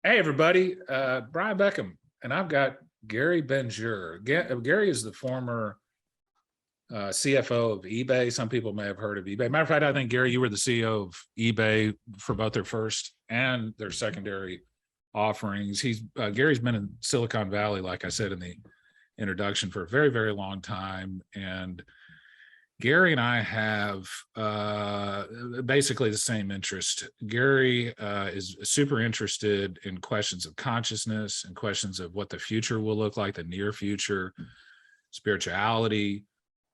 Hey, everybody. Brian Beckham, and I've got Gary Bengier. Gary is the former CFO of eBay. Some people may have heard of eBay. Matter of fact, I think, Gary, you were the CEO of eBay for both their first and their secondary offerings. Gary's been in Silicon Valley, like I said in the introduction, for a very, very long time. And Gary and I have basically the same interest. Gary is super interested in questions of consciousness and questions of what the future will look like, the near future, spirituality,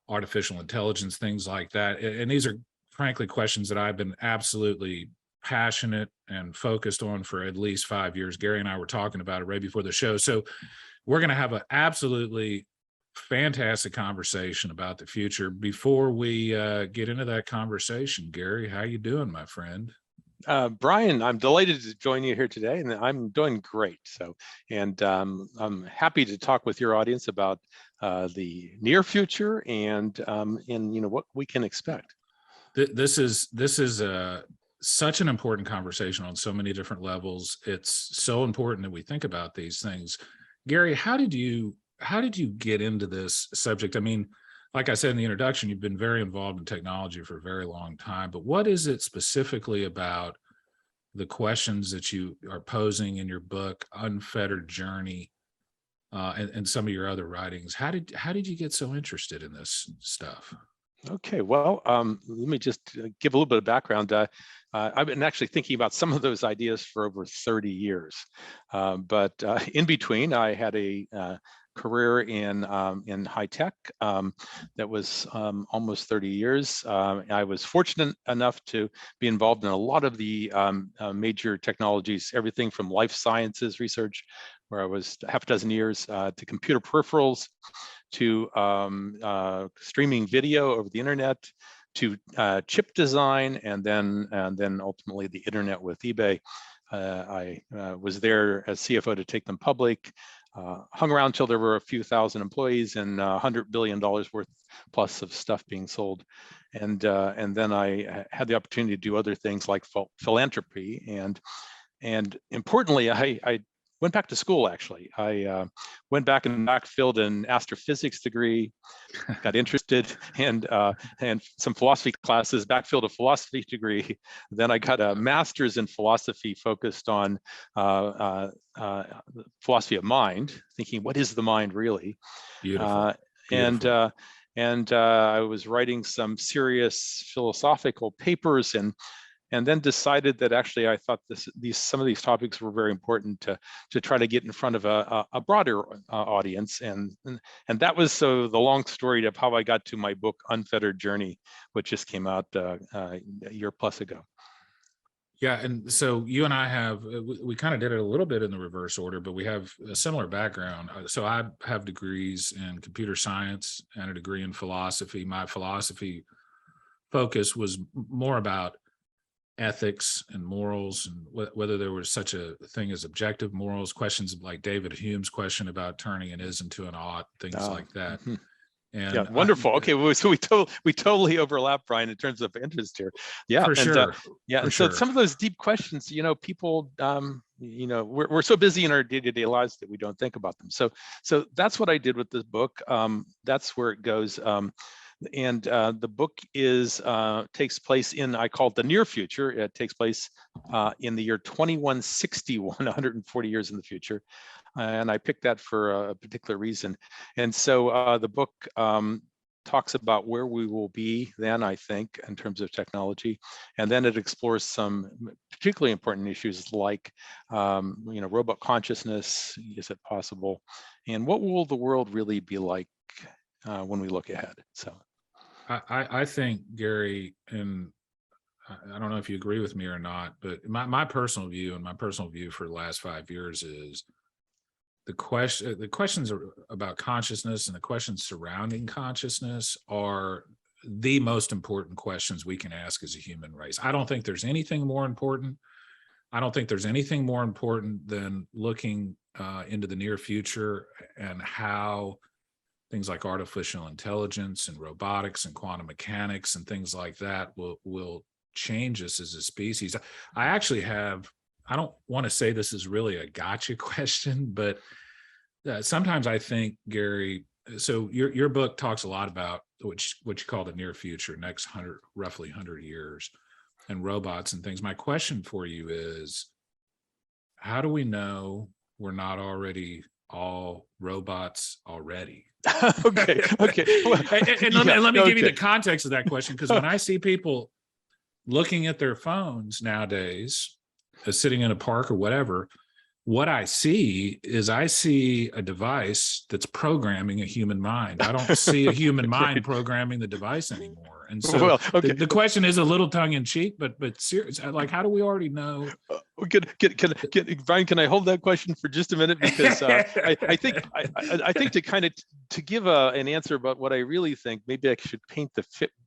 artificial intelligence, things like that. And these are frankly questions that I've been absolutely passionate and focused on for at least 5 years. Gary and I were talking about it right before the show. So we're going to have an absolutely fantastic conversation about the future. Before we get into that conversation, Gary, how you doing, my friend? Brian, I'm delighted to join you here today, and I'm doing great. I'm happy to talk with your audience about the near future and what we can expect. This is such an important conversation on so many different levels. It's so important that we think about these things. Gary, how did you get into this subject? I mean, like I said in the introduction, you've been very involved in technology for a very long time, but what is it specifically about the questions that you are posing in your book, Unfettered Journey, and some of your other writings? How did you get so interested in this stuff? Okay, well, let me just give a little bit of background. I've been actually thinking about some of those ideas for over 30 years, but in between, I had a career in high tech that was almost 30 years. I was fortunate enough to be involved in a lot of the major technologies, everything from life sciences research, where I was half a dozen years, to computer peripherals, to streaming video over the internet, to chip design, and then ultimately the internet with eBay. I was there as CFO to take them public. Hung around till there were a few thousand employees and $100 billion worth plus of stuff being sold, and then I had the opportunity to do other things like philanthropy, and importantly, I went back to school. Actually, I went back and backfilled an astrophysics degree, got interested, and some philosophy classes, backfilled a philosophy degree. Then I got a master's in philosophy focused on philosophy of mind, thinking, what is the mind really? Beautiful. And I was writing some serious philosophical papers, and then decided that actually I thought some of these topics were very important to try to get in front of a broader audience, and that was the long story of how I got to my book Unfettered Journey, which just came out a year plus ago. Yeah, and so you and I we kind of did it a little bit in the reverse order, but we have a similar background. So I have degrees in computer science and a degree in philosophy. My philosophy focus was more about ethics and morals, and whether there was such a thing as objective morals, questions like David Hume's question about turning an is into an ought, things like that. Mm-hmm. And yeah, wonderful. Okay, well, so we totally overlap, Brian, in terms of interest here. Yeah, for sure. So some of those deep questions, people, we're so busy in our day-to-day lives that we don't think about them. So that's what I did with this book. That's where it goes. And the book takes place in, I call it the near future. It takes place in the year 2161, 140 years in the future. And I picked that for a particular reason. And so the book talks about where we will be then, I think, in terms of technology. And then it explores some particularly important issues like, robot consciousness. Is it possible? And what will the world really be like when we look ahead? So I think, Gary, and I don't know if you agree with me or not, but my personal view, and my personal view for the last 5 years, is the questions about consciousness and the questions surrounding consciousness are the most important questions we can ask as a human race. I don't think there's anything more important. I don't think there's anything more important than looking into the near future and how things like artificial intelligence and robotics and quantum mechanics and things like that will change us as a species. I actually have I don't want to say this is really a gotcha question, but sometimes I think, Gary, so your book talks a lot about what you call the near future, next roughly 100 years, and robots and things. My question for you is, how do we know we're not already all robots already? Okay. Well, and let me give you the context of that question, because when I see people looking at their phones nowadays, sitting in a park or whatever, what I see a device that's programming a human mind. I don't see a human mind programming the device anymore. And so well, okay. the question is a little tongue in cheek, but serious. Like, how do we already know? Brian, can I hold that question for just a minute? Because I think to kind of to give an answer about what I really think, maybe I should paint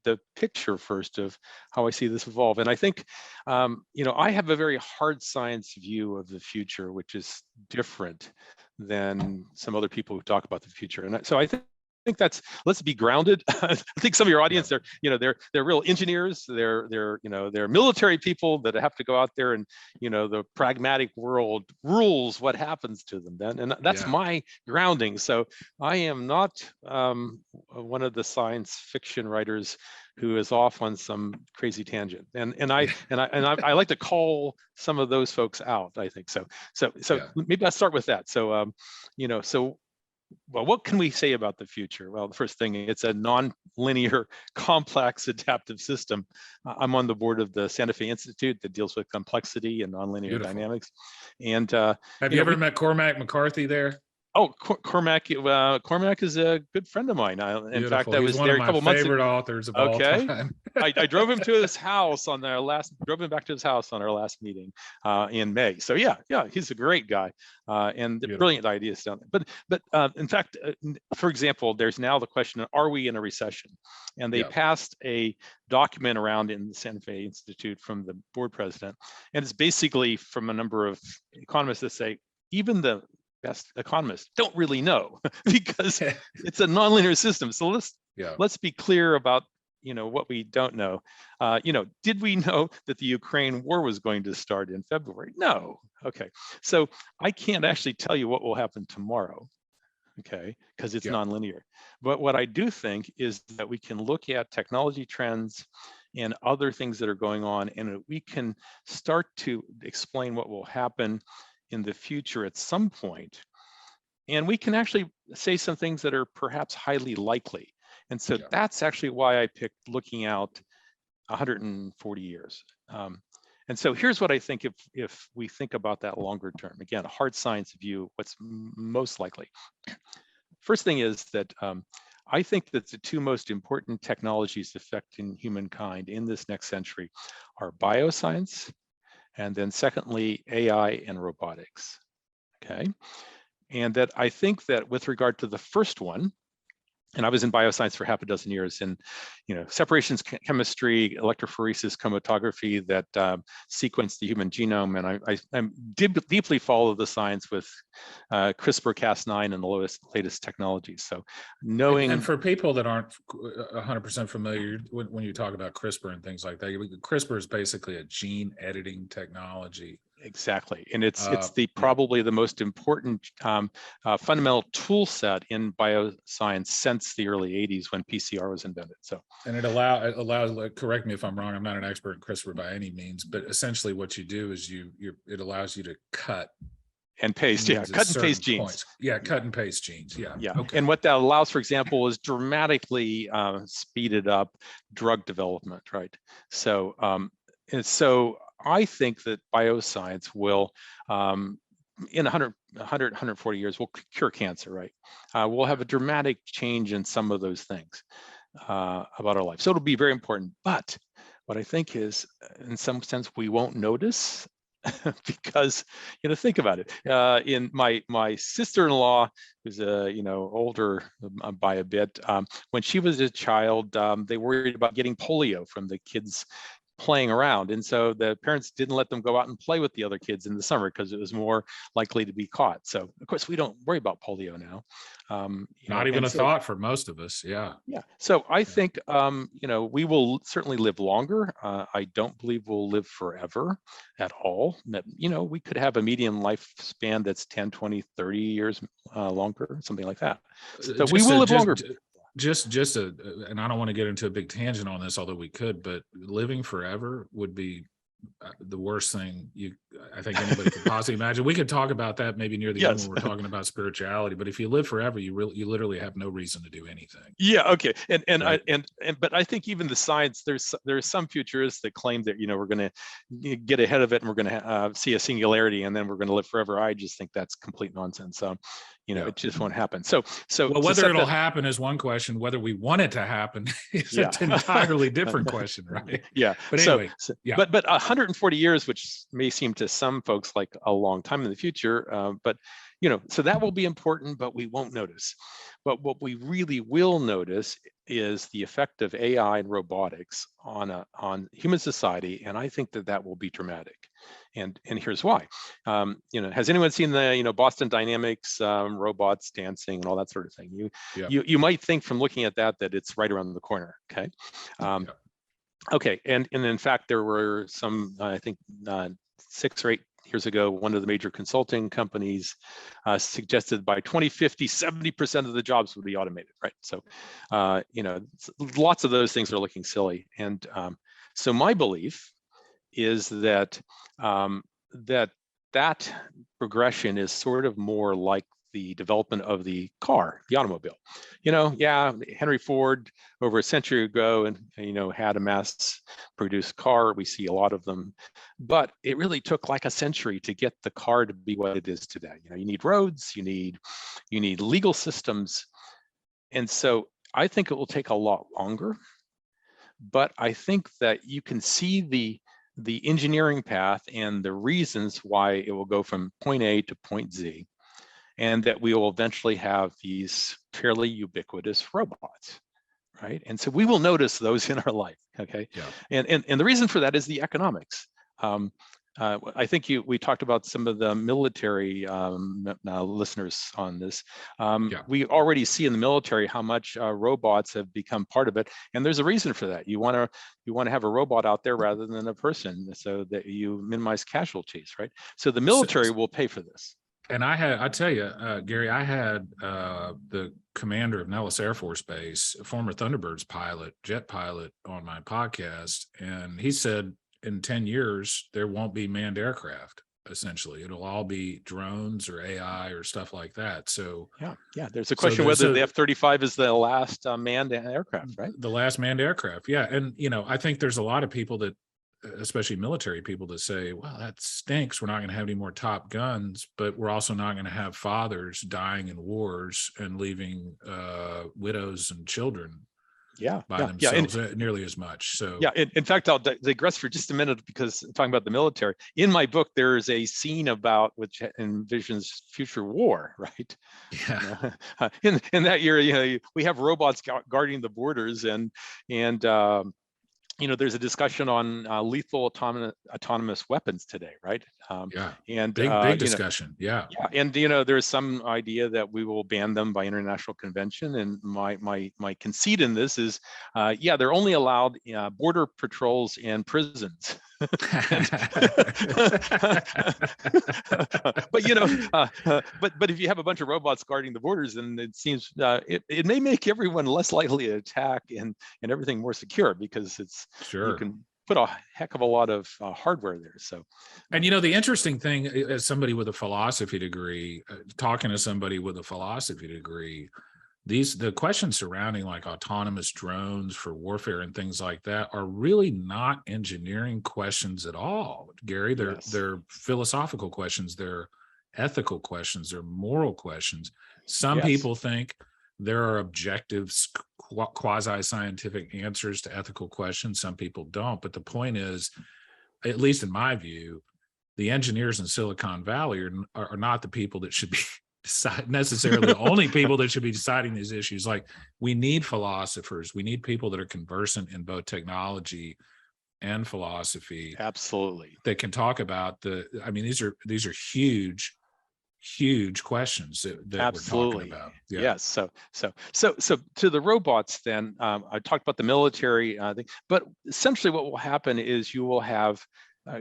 the picture first of how I see this evolve. And I think, I have a very hard science view of the future, which is different than some other people who talk about the future. And so I think that's, let's be grounded. I think some of your audience, they're real engineers, they're military people that have to go out there and, the pragmatic world rules what happens to them then. And that's my grounding. So I am not one of the science fiction writers who is off on some crazy tangent. And I like to call some of those folks out, I think. So maybe I'll start with that. So, well, what can we say about the future? Well, the first thing, it's a non-linear, complex, adaptive system. I'm on the board of the Santa Fe Institute that deals with complexity and nonlinear dynamics. And have you ever met Cormac McCarthy there? Oh, Cormac is a good friend of mine. In fact, I was there a couple months ago. Favorite authors of all time. I drove him to his house drove him back to his house on our last meeting in May. So yeah, he's a great guy and brilliant ideas down there. But in fact, for example, there's now the question: are we in a recession? And they passed a document around in the Santa Fe Institute from the board president, and it's basically from a number of economists that say even the best economists don't really know because it's a nonlinear system. So let's be clear about what we don't know. Did we know that the Ukraine war was going to start in February? No. Okay. So I can't actually tell you what will happen tomorrow. Okay, because it's nonlinear. But what I do think is that we can look at technology trends and other things that are going on, and we can start to explain what will happen in the future at some point. And we can actually say some things that are perhaps highly likely. And so that's actually why I picked looking out 140 years. And so here's what I think if we think about that longer term. Again, a hard science view, what's most likely. First thing is that I think that the two most important technologies affecting humankind in this next century are bioscience, and then secondly, AI and robotics, okay? And that I think that with regard to the first one, and I was in bioscience for half a dozen years in, separations chemistry, electrophoresis, chromatography that sequence the human genome. And I deeply follow the science with CRISPR, Cas9 and the latest technologies. So knowing. And for people that aren't 100% familiar, when you talk about CRISPR and things like that, CRISPR is basically a gene editing technology. Exactly, and it's probably the most important fundamental tool set in bioscience since the early '80s when PCR was invented. So, and it allows. Correct me if I'm wrong. I'm not an expert in CRISPR by any means, but essentially what you do is it allows you to cut and paste. Cut and paste genes. Points. Cut and paste genes. Okay. And what that allows, for example, is dramatically speeded up drug development. Right. So, I think that bioscience will, in 140 years, will cure cancer, right? We'll have a dramatic change in some of those things about our life. So it'll be very important. But what I think is, in some sense, we won't notice because, think about it. In my sister-in-law, who's older by a bit, when she was a child, they worried about getting polio from the kids playing around. And so the parents didn't let them go out and play with the other kids in the summer because it was more likely to be caught. So of course, we don't worry about polio now. Not even a thought for most of us. Yeah. Yeah. So I think, we will certainly live longer. I don't believe we'll live forever at all. We could have a median lifespan that's 10, 20, 30 years longer, something like that. So we will live longer. And I don't want to get into a big tangent on this, although we could, but living forever would be the worst thing I think anybody could possibly imagine. We could talk about that maybe near the end when we're talking about spirituality, but if you live forever, you literally have no reason to do anything. Yeah. Okay. Right. But I think even the science, there's some futurists that claim that, we're going to get ahead of it and we're going to see a singularity and then we're going to live forever. I just think that's complete nonsense. It just won't happen. So whether it'll happen is one question. Whether we want it to happen is an entirely different question, right? Yeah. But anyway, but 140 years, which may seem to some folks like a long time in the future, but so that will be important, but we won't notice. But what we really will notice is the effect of AI and robotics on human society, and I think that will be dramatic. And here's why. Has anyone seen the Boston Dynamics robots dancing and all that sort of thing? You might think from looking at that it's right around the corner. Okay. Okay, and in fact, there were some, I think 6 or 8 years ago, one of the major consulting companies suggested by 2050, 70% of the jobs would be automated, right? So, lots of those things are looking silly. And so my belief is that that progression is sort of more like the development of the car, the automobile. Henry Ford over a century ago and had a mass-produced car. We see a lot of them, but it really took like a century to get the car to be what it is today. You need roads, you need legal systems, and so I think it will take a lot longer. But I think that you can see the engineering path and the reasons why it will go from point A to point Z, and that we will eventually have these fairly ubiquitous robots, right? And so we will notice those in our life, okay? Yeah. And the reason for that is the economics. I think we talked about some of the military listeners on this. We already see in the military how much robots have become part of it, and there's a reason for that. You want to have a robot out there rather than a person, so that you minimize casualties, right? So the military will pay for this. And I tell you, Gary, I had the commander of Nellis Air Force Base, a former Thunderbirds jet pilot, on my podcast, and he said in 10 years, there won't be manned aircraft. Essentially, it'll all be drones or AI or stuff like that. So yeah. There's a question whether the F-35 is the last manned aircraft, right? The last manned aircraft, yeah. And I think there's a lot of people that, especially military people, that say, well, that stinks. We're not going to have any more Top Guns, but we're also not going to have fathers dying in wars and leaving widows and children by themselves nearly as much. So in fact, I'll digress for just a minute, because talking about the military, in my book there is a scene which envisions future war, right? In that year, we have robots guarding the borders, and there's a discussion on lethal autonomous weapons today, right? And big discussion. And there's some idea that we will ban them by international convention. And my conceit in this is, they're only allowed border patrols and prisons. But if you have a bunch of robots guarding the borders, then it seems it may make everyone less likely to attack and everything more secure, because you can put a heck of a lot of hardware there. So, and the interesting thing, as somebody with a philosophy degree, talking to somebody with a philosophy degree, the questions surrounding like autonomous drones for warfare and things like that are really not engineering questions at all, Gary. They're philosophical questions, they're ethical questions, they're moral questions. Some people think there are objective, quasi-scientific answers to ethical questions. Some people don't. But the point is, at least in my view, the engineers in Silicon Valley are not the people that should be necessarily the only people that should be deciding these issues. Like, we need philosophers, we need people that are conversant in both technology and philosophy Absolutely. that can talk about I mean, these are huge questions that we're talking Absolutely. about. Yeah. Yes. So to the robots, then I talked about the military thing, but essentially what will happen is you will have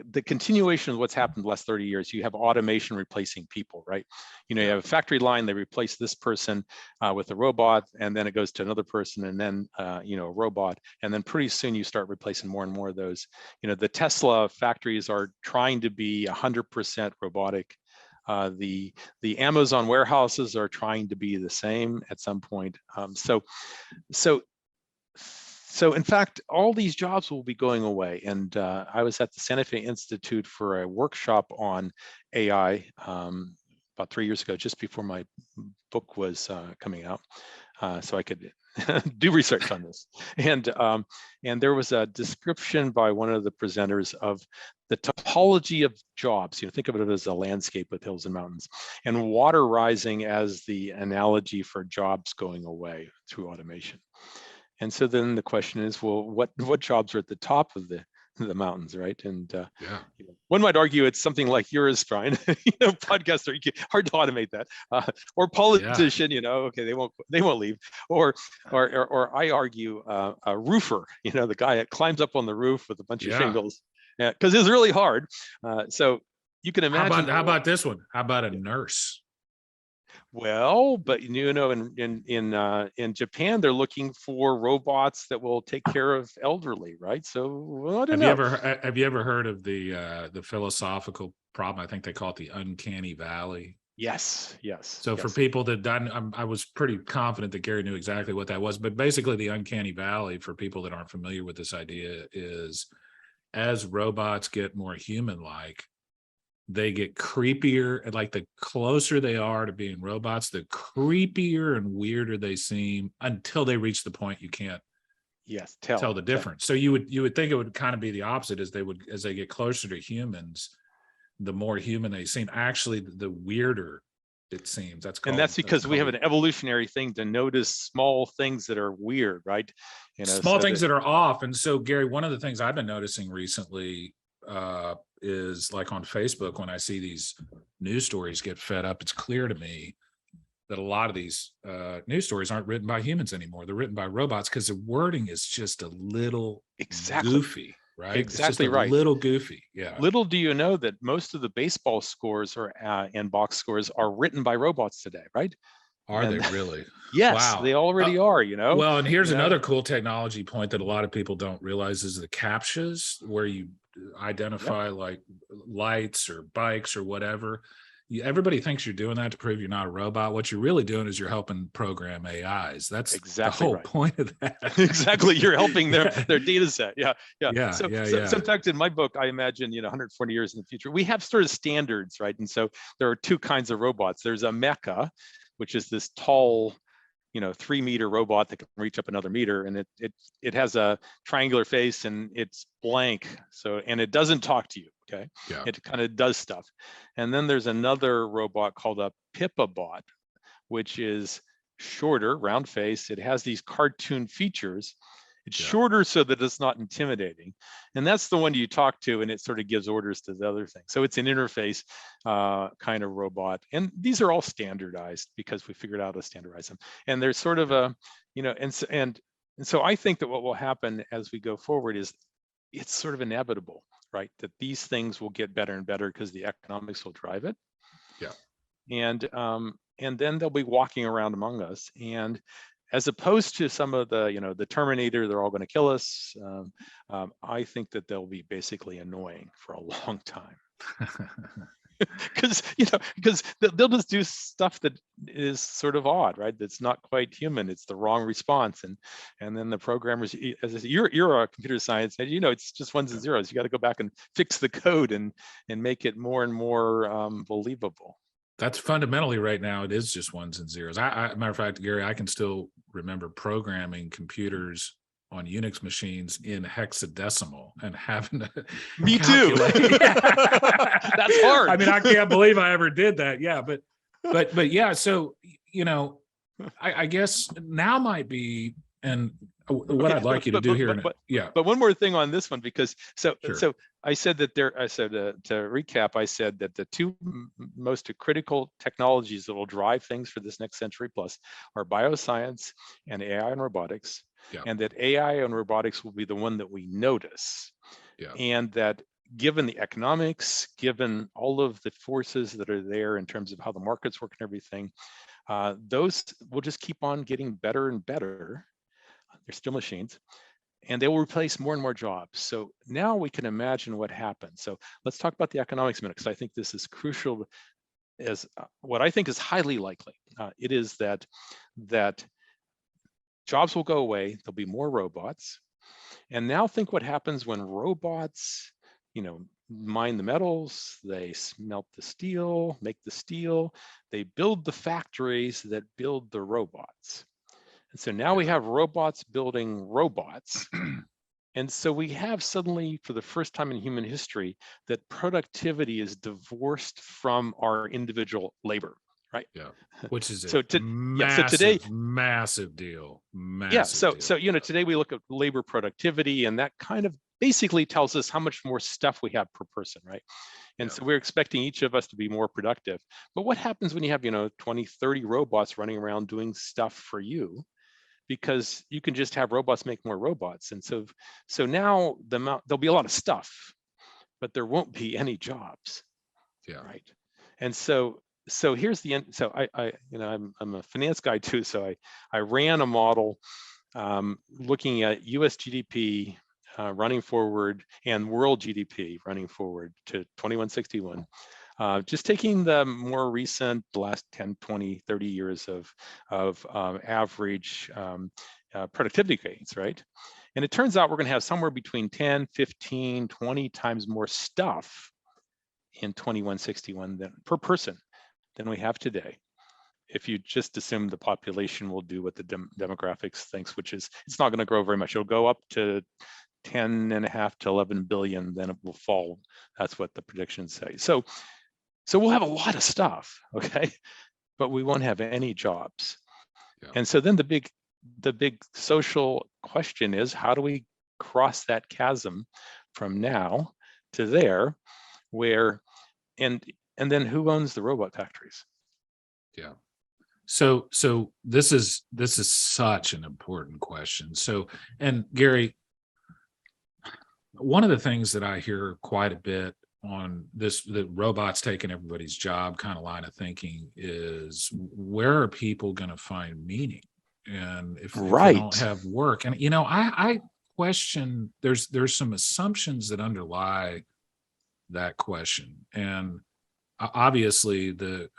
the continuation of what's happened the last 30 years. You have automation replacing people, right? You have a factory line, they replace this person with a robot, and then it goes to another person, and then a robot, and then pretty soon you start replacing more and more of those. The Tesla factories are trying to be 100% robotic. The Amazon warehouses are trying to be the same at some point. So in fact, all these jobs will be going away. And I was at the Santa Fe Institute for a workshop on AI about 3 years ago, just before my book was coming out, so I could do research on this. And there was a description by one of the presenters of the topology of jobs. Think of it as a landscape with hills and mountains, and water rising as the analogy for jobs going away through automation. And so then the question is, well, what jobs are at the top of the mountains, right? And one might argue it's something like yours, Brian. Podcaster, hard to automate that, or politician. Okay, they won't leave. Or I argue a roofer. The guy that climbs up on the roof with a bunch of shingles, because it's really hard. So you can imagine. How about this one? How about a nurse? Well, but in Japan, they're looking for robots that will take care of elderly, right? So I don't know. Have you ever heard of the philosophical problem? I think they call it the uncanny valley. Yes. So for people that don't, I was pretty confident that Gary knew exactly what that was. But basically, the uncanny valley, for people that aren't familiar with this idea, is as robots get more human-like, they get creepier, and like the closer they are to being robots, the creepier and weirder they seem, until they reach the point you can't tell the difference. So you would think it would kind of be the opposite, as they get closer to humans, the more human they seem. Actually, the weirder it seems. That's because we have an evolutionary thing to notice small things that are weird, right? Small things that are off. And so, Gary, one of the things I've been noticing recently is, like, on Facebook, when I see these news stories get fed up, it's clear to me that a lot of these news stories aren't written by humans anymore. They're written by robots, because the wording is just a little goofy, right? Exactly, it's just a little goofy. Yeah. Little do you know that most of the baseball scores and box scores are written by robots today, right? Are they really? Yes, wow. They already are, Well, and here's another cool technology point that a lot of people don't realize is the CAPTCHAs, where you identify like lights or bikes or whatever. Everybody thinks you're doing that to prove you're not a robot. What you're really doing is you're helping program AIs. That's exactly the whole point of that. Exactly. You're helping their data set. Yeah. So in fact, in my book, I imagine, 140 years in the future, we have sort of standards, right? And so there are two kinds of robots. There's a mecha, which is this tall, 3-meter robot that can reach up another meter, and it has a triangular face and it's blank. And it doesn't talk to you. Okay. Yeah. It kind of does stuff. And then there's another robot called a Pipabot, which is shorter, round face. It has these cartoon features. It's shorter so that it's not intimidating. And that's the one you talk to, and it sort of gives orders to the other thing. So it's an interface kind of robot. And these are all standardized because we figured out how to standardize them. And there's sort of a, and so I think that what will happen as we go forward is it's sort of inevitable, right? That these things will get better and better because the economics will drive it. Yeah. And then they'll be walking around among us. And as opposed to some of the, the Terminator, they're all going to kill us. I think that they'll be basically annoying for a long time. Because they'll just do stuff that is sort of odd, right? That's not quite human. It's the wrong response, and then the programmers, as I say, you're a computer science, and it's just ones and zeros. You got to go back and fix the code and make it more and more believable. That's fundamentally right now. It is just ones and zeros. Matter of fact, Gary, I can still remember programming computers on Unix machines in hexadecimal and having to Me too. That's hard. I mean, I can't believe I ever did that. Yeah, but yeah. So I guess now might be And what Okay, I'd like you to do here, yeah, but one more thing on this one, because sure, so I said that I said to recap, I said that the two most critical technologies that will drive things for this next century plus are bioscience and AI and robotics, yeah, and that AI and robotics will be the one that we notice, yeah, and that given the economics, given all of the forces that are there in terms of how the markets work and everything, those will just keep on getting better and better. They're still machines, and they will replace more and more jobs. So now we can imagine what happens. So let's talk about the economics a minute, because I think this is crucial. As what I think is highly likely, it is that jobs will go away. There'll be more robots. And now think what happens when robots, mine the metals, they smelt the steel, make the steel, they build the factories that build the robots. And so now we yeah. have robots building robots. And so we have suddenly, for the first time in human history, that productivity is divorced from our individual labor, right? Yeah, which is a So today, massive deal, yeah, massive so deal. today we look at labor productivity, and that kind of basically tells us how much more stuff we have per person, right? And Yeah, so we're expecting each of us to be more productive. But what happens when you have 20, 30 robots running around doing stuff for you? Because you can just have robots make more robots. And so now there'll be a lot of stuff, but there won't be any jobs, yeah, right? And so here's the end. So I'm a finance guy too. So I ran a model looking at US GDP running forward and world GDP running forward to 2161. Just taking the more recent, the last 10, 20, 30 years of average productivity gains, right? And it turns out we're going to have somewhere between 10, 15, 20 times more stuff in 2161 per person than we have today. If you just assume the population will do what the demographics thinks, which is it's not going to grow very much. It'll go up to 10.5 to 11 billion, then it will fall. That's what the predictions say. So we'll have a lot of stuff, okay? But we won't have any jobs. yeah, And so then the big social question is, how do we cross that chasm from now to there, where and then who owns the robot factories? yeah. So this is such an important question. So, and Gary, one of the things that I hear quite a bit on this, the robots taking everybody's job kind of line of thinking, is where are people going to find meaning? And if they don't Right. have work, and I question, there's some assumptions that underlie that question. And obviously the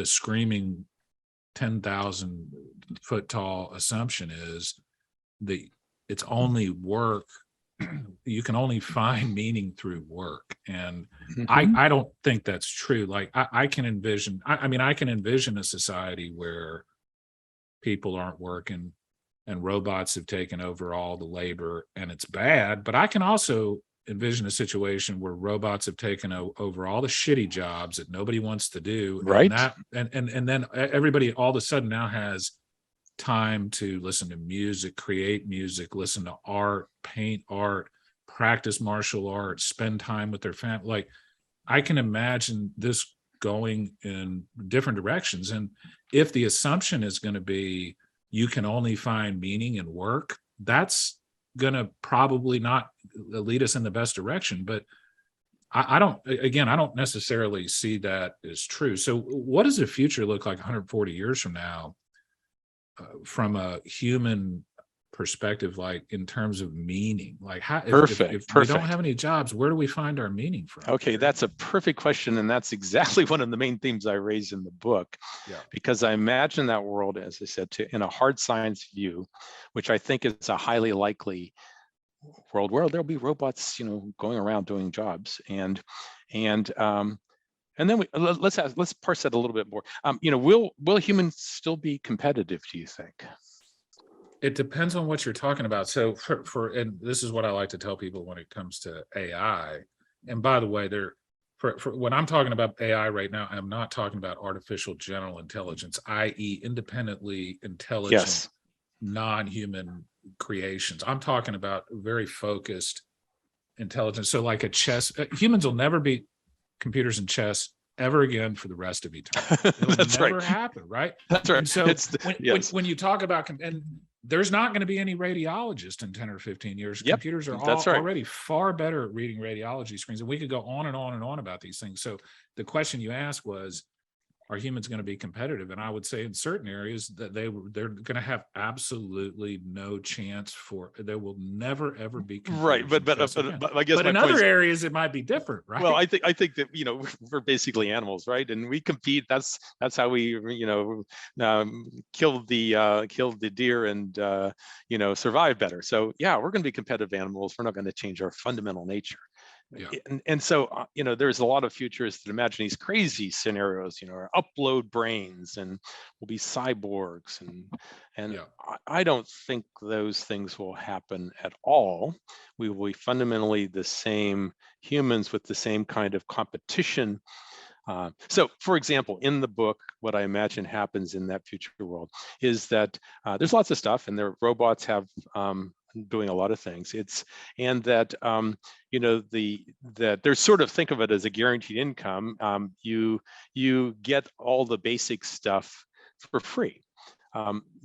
screaming 10,000 foot tall assumption is it's only work. You can only find meaning through work. And Mhm. I don't think that's true. Like I can envision, I mean, I can envision a society where people aren't working and robots have taken over all the labor and it's bad. But I can also envision a situation where robots have taken over all the shitty jobs that nobody wants to do. And Right. that, and then everybody all of a sudden now has time to listen to music, create music, listen to art, paint art, practice martial arts, spend time with their family. Like I can imagine this going in different directions. And if the assumption is going to be you can only find meaning in work, that's going to probably not lead us in the best direction. But I don't necessarily see that as true. So what does the future look like 140 years from now, from a human perspective, like in terms of meaning? Like how, if we don't Perfect. have any jobs, where do we find our meaning from, Okay, Gary? that's a perfect question. And that's exactly one of the main themes I raise in the book, Yeah, because I imagine that world, as I said, in a hard science view, which I think is a highly likely world where there'll be robots, going around doing jobs. And then let's parse that a little bit more. Will humans still be competitive, do you think? it depends on what you're talking about. So and this is what I like to tell people when it comes to AI. And by the way, for when I'm talking about AI right now, I'm not talking about artificial general intelligence, i.e., independently intelligent Yes. non-human creations. I'm talking about very focused intelligence. So like a chess, humans will never beat computers in chess ever again for the rest of eternity. It'll That's right. never happen, right? That's right. And so Yes. when you talk about, and there's not going to be any radiologist in 10 or 15 years. Yep, Computers are that's right. already far better at reading radiology screens. And we could go on and on and on about these things. So the question you asked was, are humans going to be competitive? And I would say in certain areas that they're going to have absolutely no chance for. They will never ever be right. But I guess but my in point other is, areas it might be different, right? well, I think that we're basically animals, right? And we compete. That's how we kill the deer and survive better. So yeah, we're going to be competitive animals. We're not going to change our fundamental nature. Yeah. And so there's a lot of futurists that imagine these crazy scenarios, upload brains and we'll be cyborgs, and Yeah. I don't think those things will happen at all. We will be fundamentally the same humans with the same kind of competition. So, for example, in the book, what I imagine happens in that future world is that there's lots of stuff, and their robots have doing a lot of things. And that that there's sort of, think of it as a guaranteed income. You get all the basic stuff for free.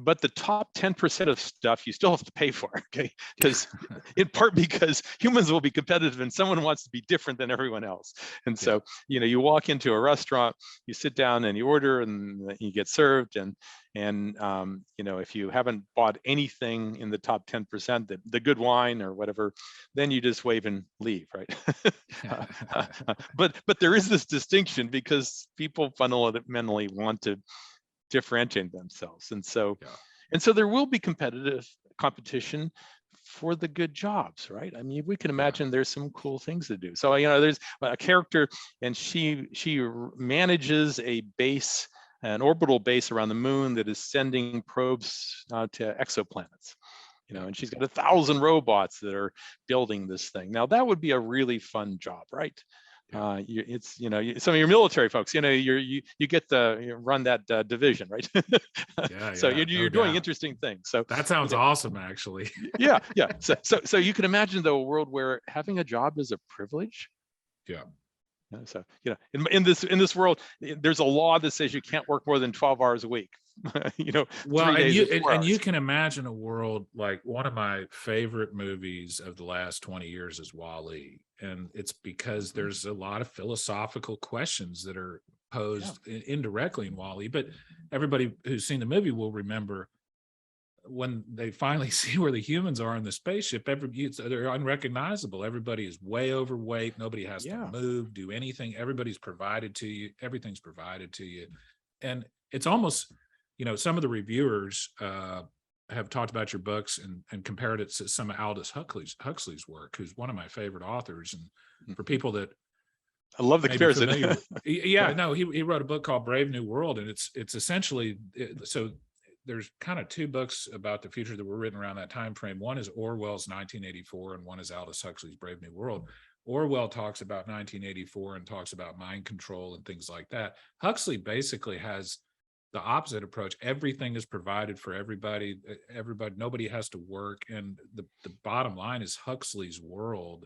But the top 10% of stuff you still have to pay for, okay? Because in part because humans will be competitive and someone wants to be different than everyone else. And so, you walk into a restaurant, you sit down and you order and you get served. And if you haven't bought anything in the top 10%, the good wine or whatever, then you just wave and leave, right? But there is this distinction because people fundamentally want to differentiate themselves, and so there will be competition for the good jobs, right? I mean, we can imagine there's some cool things to do. So there's a character, and she manages an orbital base around the moon that is sending probes to exoplanets. And she's got 1,000 robots that are building this thing. Now that would be a really fun job, right? It's some of your military folks, you get to run that division, right? So you're doing interesting things. So that sounds awesome, actually. yeah. So you can imagine though a world where having a job is a privilege. Yeah. So in this world, there's a law that says you can't work more than 12 hours a week. Well, 3 days and you can imagine a world like one of my favorite movies of the last 20 years is WALL-E, and it's because there's a lot of philosophical questions that are posed indirectly in WALL-E. But everybody who's seen the movie will remember when they finally see where the humans are in the spaceship. They're unrecognizable. Everybody is way overweight. Nobody has to move, do anything. Everybody's provided to you. Everything's provided to you, and it's almost. Some of the reviewers have talked about your books and compared it to some of Aldous Huxley's work, who's one of my favorite authors. And for people that I love the comparison. He wrote a book called Brave New World, and it's essentially so. There's kind of two books about the future that were written around that time frame. One is Orwell's 1984, and one is Aldous Huxley's Brave New World. Orwell talks about 1984 and talks about mind control and things like that. Huxley basically has the opposite approach. Everything is provided for everybody. Nobody has to work. And the bottom line is Huxley's world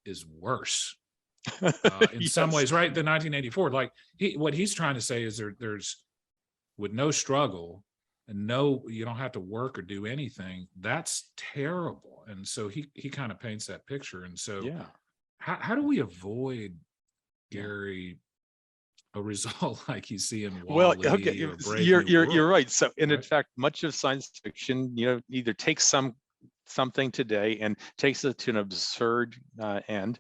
is worse in some ways, right? Than 1984. Like what he's trying to say is there's with no struggle and you don't have to work or do anything. That's terrible. And so he kind of paints that picture. And so how do we avoid, Gary, a result like you see in WALL-E? Well, okay, you're right. So, and in fact, much of science fiction, either takes something today and takes it to an absurd end.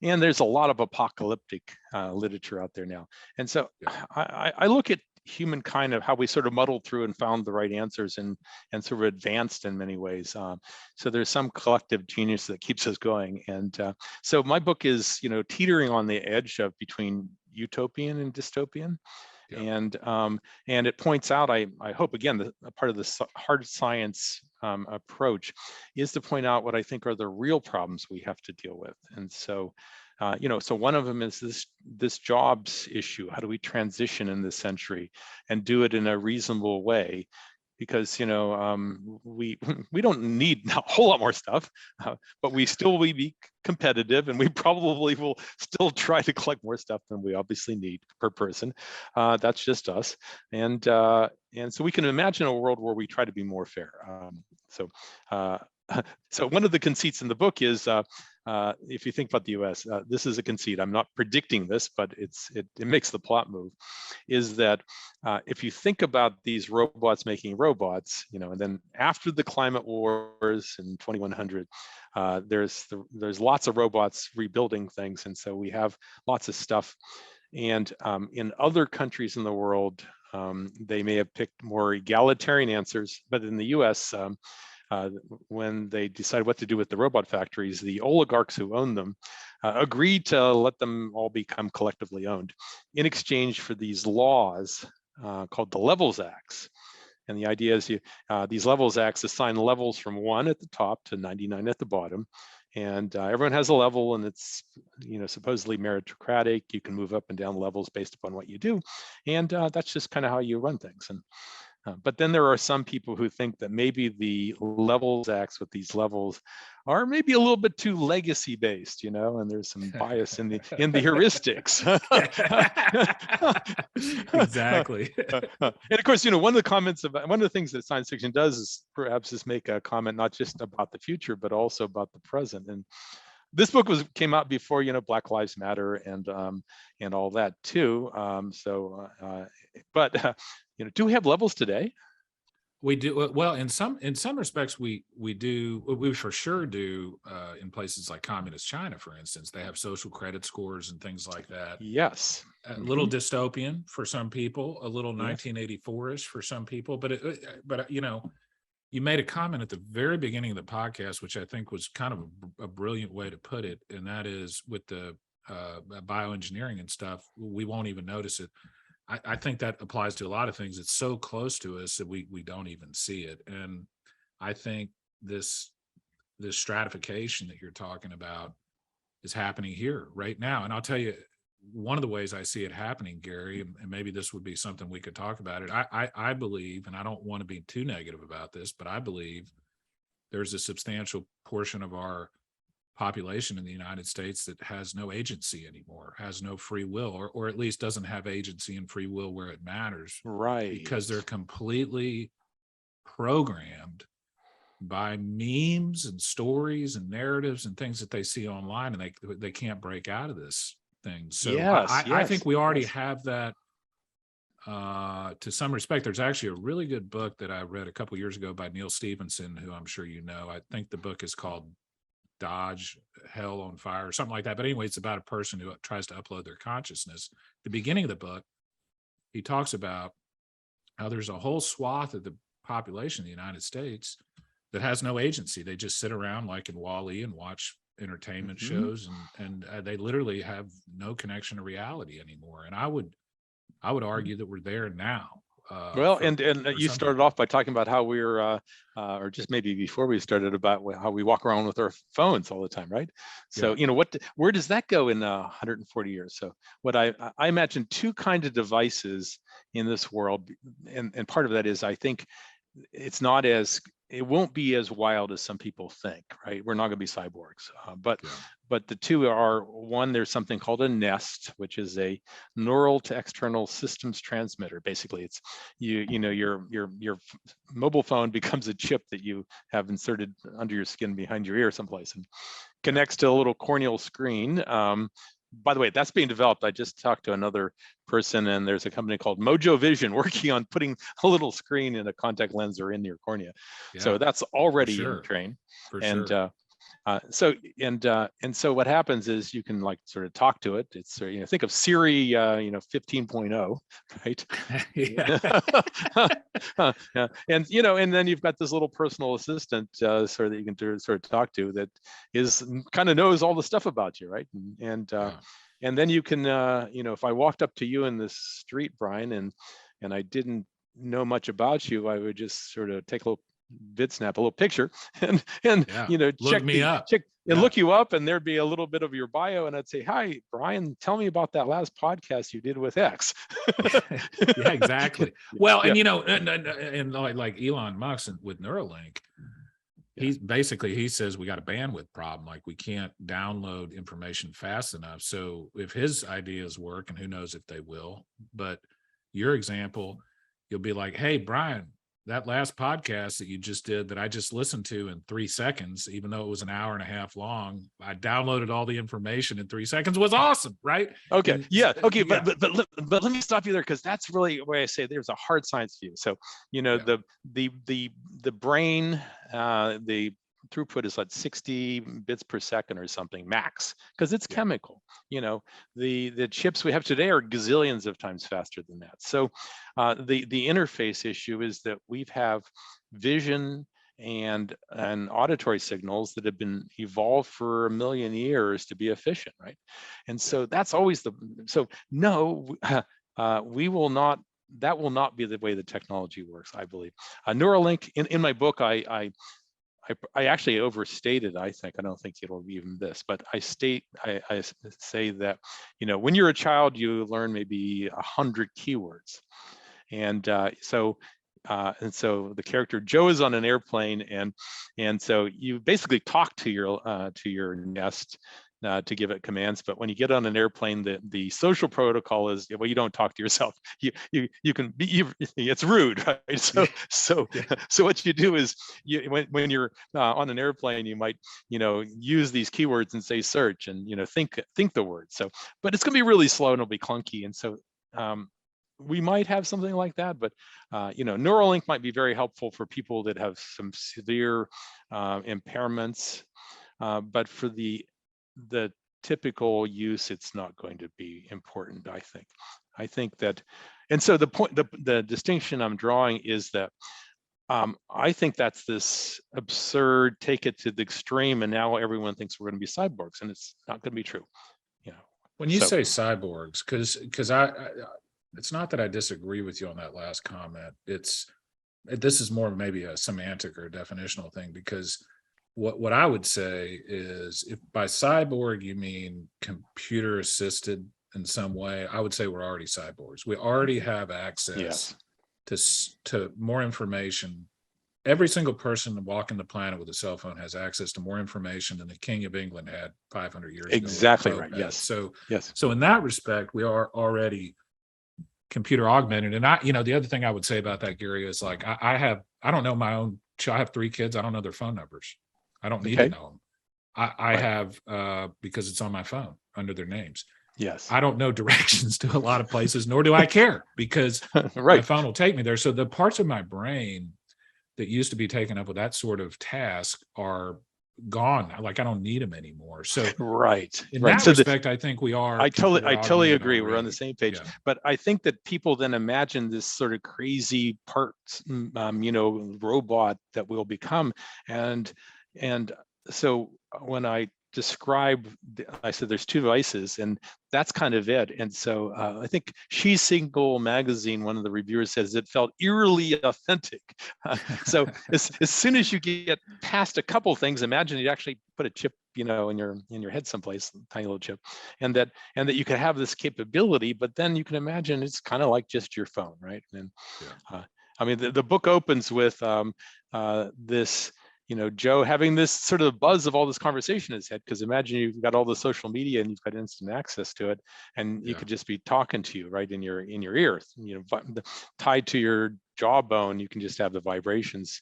And there's a lot of apocalyptic literature out there now. And so I look at humankind, of how we sort of muddled through and found the right answers and sort of advanced in many ways. So there's some collective genius that keeps us going. And so my book is, teetering on the edge of between utopian and dystopian. And it points out, I hope, again, a part of the hard science approach is to point out what I think are the real problems we have to deal with. And so so one of them is this jobs issue. How do we transition in this century and do it in a reasonable way, because we we don't need a whole lot more stuff, but we still will be competitive, and we probably will still try to collect more stuff than we obviously need per person. That's just us, and so we can imagine a world where we try to be more fair. So so one of the conceits in the book is, if you think about the US, this is a conceit. I'm not predicting this, but it makes the plot move, is that if you think about these robots making robots, and then after the climate wars in 2100, there's lots of robots rebuilding things, and so we have lots of stuff. And in other countries in the world, they may have picked more egalitarian answers, but in the US, when they decided what to do with the robot factories, the oligarchs who own them agreed to let them all become collectively owned in exchange for these laws called the Levels Acts. And the idea is these Levels Acts assign levels from 1 at the top to 99 at the bottom. And everyone has a level, and it's supposedly meritocratic. You can move up and down levels based upon what you do. And that's just kind of how you run things. And but then there are some people who think that maybe the Levels Acts with these levels are maybe a little bit too legacy based, and there's some bias in the heuristics. Exactly. And of course, one of the things that science fiction does is perhaps just make a comment not just about the future, but also about the present. And this book came out before Black Lives Matter and all that too. But do we have levels today? We do. Well, in some respects, we do. We for sure do in places like communist China, for instance. They have social credit scores and things like that. Yes. A little dystopian for some people, a little 1984ish for some people. But you made a comment at the very beginning of the podcast, which I think was kind of a brilliant way to put it, and that is with the bioengineering and stuff, we won't even notice it. I think that applies to a lot of things. It's so close to us that we don't even see it. And I think this stratification that you're talking about is happening here right now. And I'll tell you, one of the ways I see it happening, Gary, and maybe this would be something we could talk about it. I believe, and I don't want to be too negative about this, but I believe there's a substantial portion of our population in the United States that has no agency anymore, has no free will, or at least doesn't have agency and free will where it matters. Right. Because they're completely programmed by memes and stories and narratives and things that they see online, and they can't break out of this thing. So I think we already have that to some respect. There's actually a really good book that I read a couple years ago by Neil Stephenson, who I'm sure you know. I think the book is called Dodge Hell on Fire or something like that. But anyway, it's about a person who tries to upload their consciousness. The beginning of the book, he talks about how there's a whole swath of the population in the United States that has no agency. They just sit around like in Wall-E and watch entertainment shows, and they literally have no connection to reality anymore. And I would argue that we're there now. Well, and you started off by talking about how we're, or just maybe before we started, about how we walk around with our phones all the time, right? So, where does that go in 140 years? So what I imagine two kinds of devices in this world, and part of that is, I think it won't be as wild as some people think, right? We're not going to be cyborgs, but the two are, one, there's something called a nest, which is a neural to external systems transmitter. Basically, it's your mobile phone becomes a chip that you have inserted under your skin behind your ear someplace, and connects to a little corneal screen. By the way, that's being developed. I just talked to another person, and there's a company called Mojo Vision working on putting a little screen in a contact lens or in your cornea. So that's already in train. So what happens is you can sort of talk to it. It's think of Siri 15.0, right? And then you've got this little personal assistant so that you can sort of talk to, that kind of knows all the stuff about you, right? And then you can if I walked up to you in the street, Brian, and I didn't know much about you, I would just sort of take a little snap a little picture and Yeah. check Look me up. and Yeah. look you up, and there'd be a little bit of your bio, and I'd say, hi Brian, tell me about that last podcast you did with X. Yeah, exactly. Well, Yeah. and like Elon Musk with Neuralink, he says we got a bandwidth problem, like we can't download information fast enough. So if his ideas work, and who knows if they will, but your example, you'll be like, hey Brian, that last podcast that you just did that I just listened to in 3 seconds, even though it was an hour and a half long, I downloaded all the information in 3 seconds, was awesome, right? Okay. And, yeah. Okay. yeah. But let me stop you there, because that's really where I say there's a hard science view. So, the brain, the throughput is like 60 bits per second or something max, because it's chemical. The chips we have today are gazillions of times faster than that. So the interface issue is that we have vision and auditory signals that have been evolved for 1 million years to be efficient, right? And so that's always no, we will not, that will not be the way the technology works, I believe. Neuralink, in my book, I actually overstated, I think. I don't think it'll be even this, but I say that, when you're a child, you learn maybe 100 keywords. And so the character Joe is on an airplane, and so you basically talk to your Nest to give it commands. But when you get on an airplane, the social protocol is, well, you don't talk to yourself. You can be, it's rude, right? So what you do is, when you're on an airplane, you might use these keywords and say search, and think the word. So, but it's going to be really slow and it'll be clunky, and so we might have something like that, but Neuralink might be very helpful for people that have some severe impairments, but for the typical use, it's not going to be important, I think that, and so the distinction I'm drawing is that I think that's this absurd, take it to the extreme, and now everyone thinks we're going to be cyborgs, and it's not going to be true. When you say cyborgs, because I it's not that I disagree with you on that last comment. This is more maybe a semantic or a definitional thing, because what I would say is, if by cyborg you mean computer assisted in some way, I would say we're already cyborgs. We already have access to more information. Every single person walking the planet with a cell phone has access to more information than the King of England had 500 years ago. Exactly right. Yes. So in that respect, we are already computer augmented. And the other thing I would say about that, Gary, is like, I don't know my own. I have 3 kids. I don't know their phone numbers. I don't need to know them. I have because it's on my phone under their names. Yes. I don't know directions to a lot of places, nor do I care, because my phone will take me there. So the parts of my brain that used to be taken up with that sort of task are gone. Like, I don't need them anymore. So in that respect, I think we are. I totally agree. We're on the same page. Yeah. But I think that people then imagine this sort of crazy parts, robot that we'll become, and so when I describe, I said there's 2 devices, and that's kind of it. And so I think She's Single magazine, one of the reviewers says it felt eerily authentic. So as soon as you get past a couple things, imagine you actually put a chip, in your head someplace, a tiny little chip, and that you can have this capability. But then you can imagine it's kind of like just your phone, right? And I mean, the book opens with this. Joe having this sort of buzz of all this conversation in his head, because imagine you've got all the social media and you've got instant access to it, and you could just be talking to you right in your ear, tied to your jawbone. You can just have the vibrations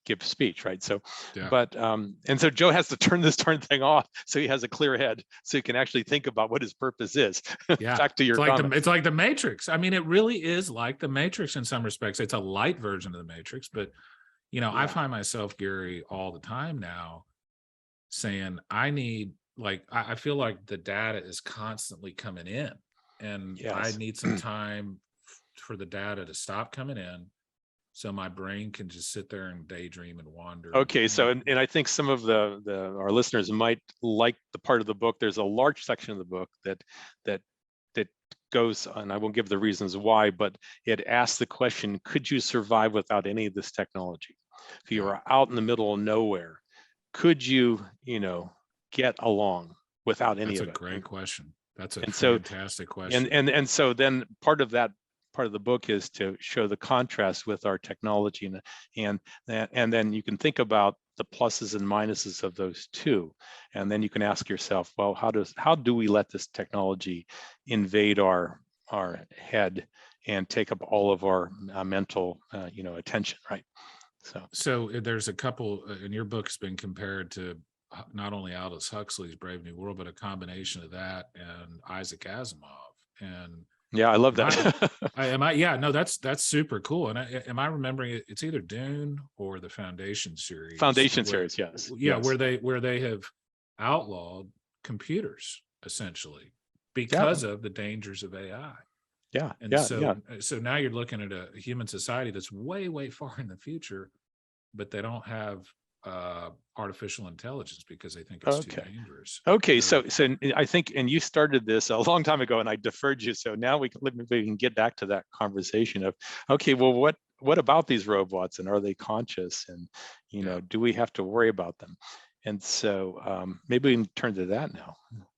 give speech, right? So, but and so Joe has to turn this thing off so he has a clear head, so he can actually think about what his purpose is. Back to your comment. It's like the Matrix. I mean, it really is like the Matrix in some respects. It's a light version of the Matrix, but I find myself, Gary, all the time now saying I feel like the data is constantly coming in, and I need some time for the data to stop coming in, so my brain can just sit there and daydream and wander. Okay, so and I think some of our listeners might like the part of the book. There's a large section of the book that goes, and I won't give the reasons why, but it asks the question, could you survive without any of this technology? If you were out in the middle of nowhere, could you, get along without any That's a of it? great question. That's a And so, fantastic question. and so then part of the book is to show the contrast with our technology, and then you can think about the pluses and minuses of those two, and then you can ask yourself, well, how do we let this technology invade our head and take up all of our mental attention, right? So there's a couple, and your book's been compared to not only Aldous Huxley's Brave New World, but a combination of that and Isaac Asimov. And yeah, I love that. yeah, no, that's super cool. And am I remembering it? It's either Dune or the Foundation series. Series, yes. Yeah, yes. where they have outlawed computers essentially because of the dangers of AI. Yeah. And so now you're looking at a human society that's way, way far in the future, but they don't have artificial intelligence because they think it's too dangerous. Okay, so I think, and you started this a long time ago, and I deferred you. So now we can get back to that conversation of, okay, well, what about these robots, and are they conscious, and do we have to worry about them? And so maybe we can turn to that now.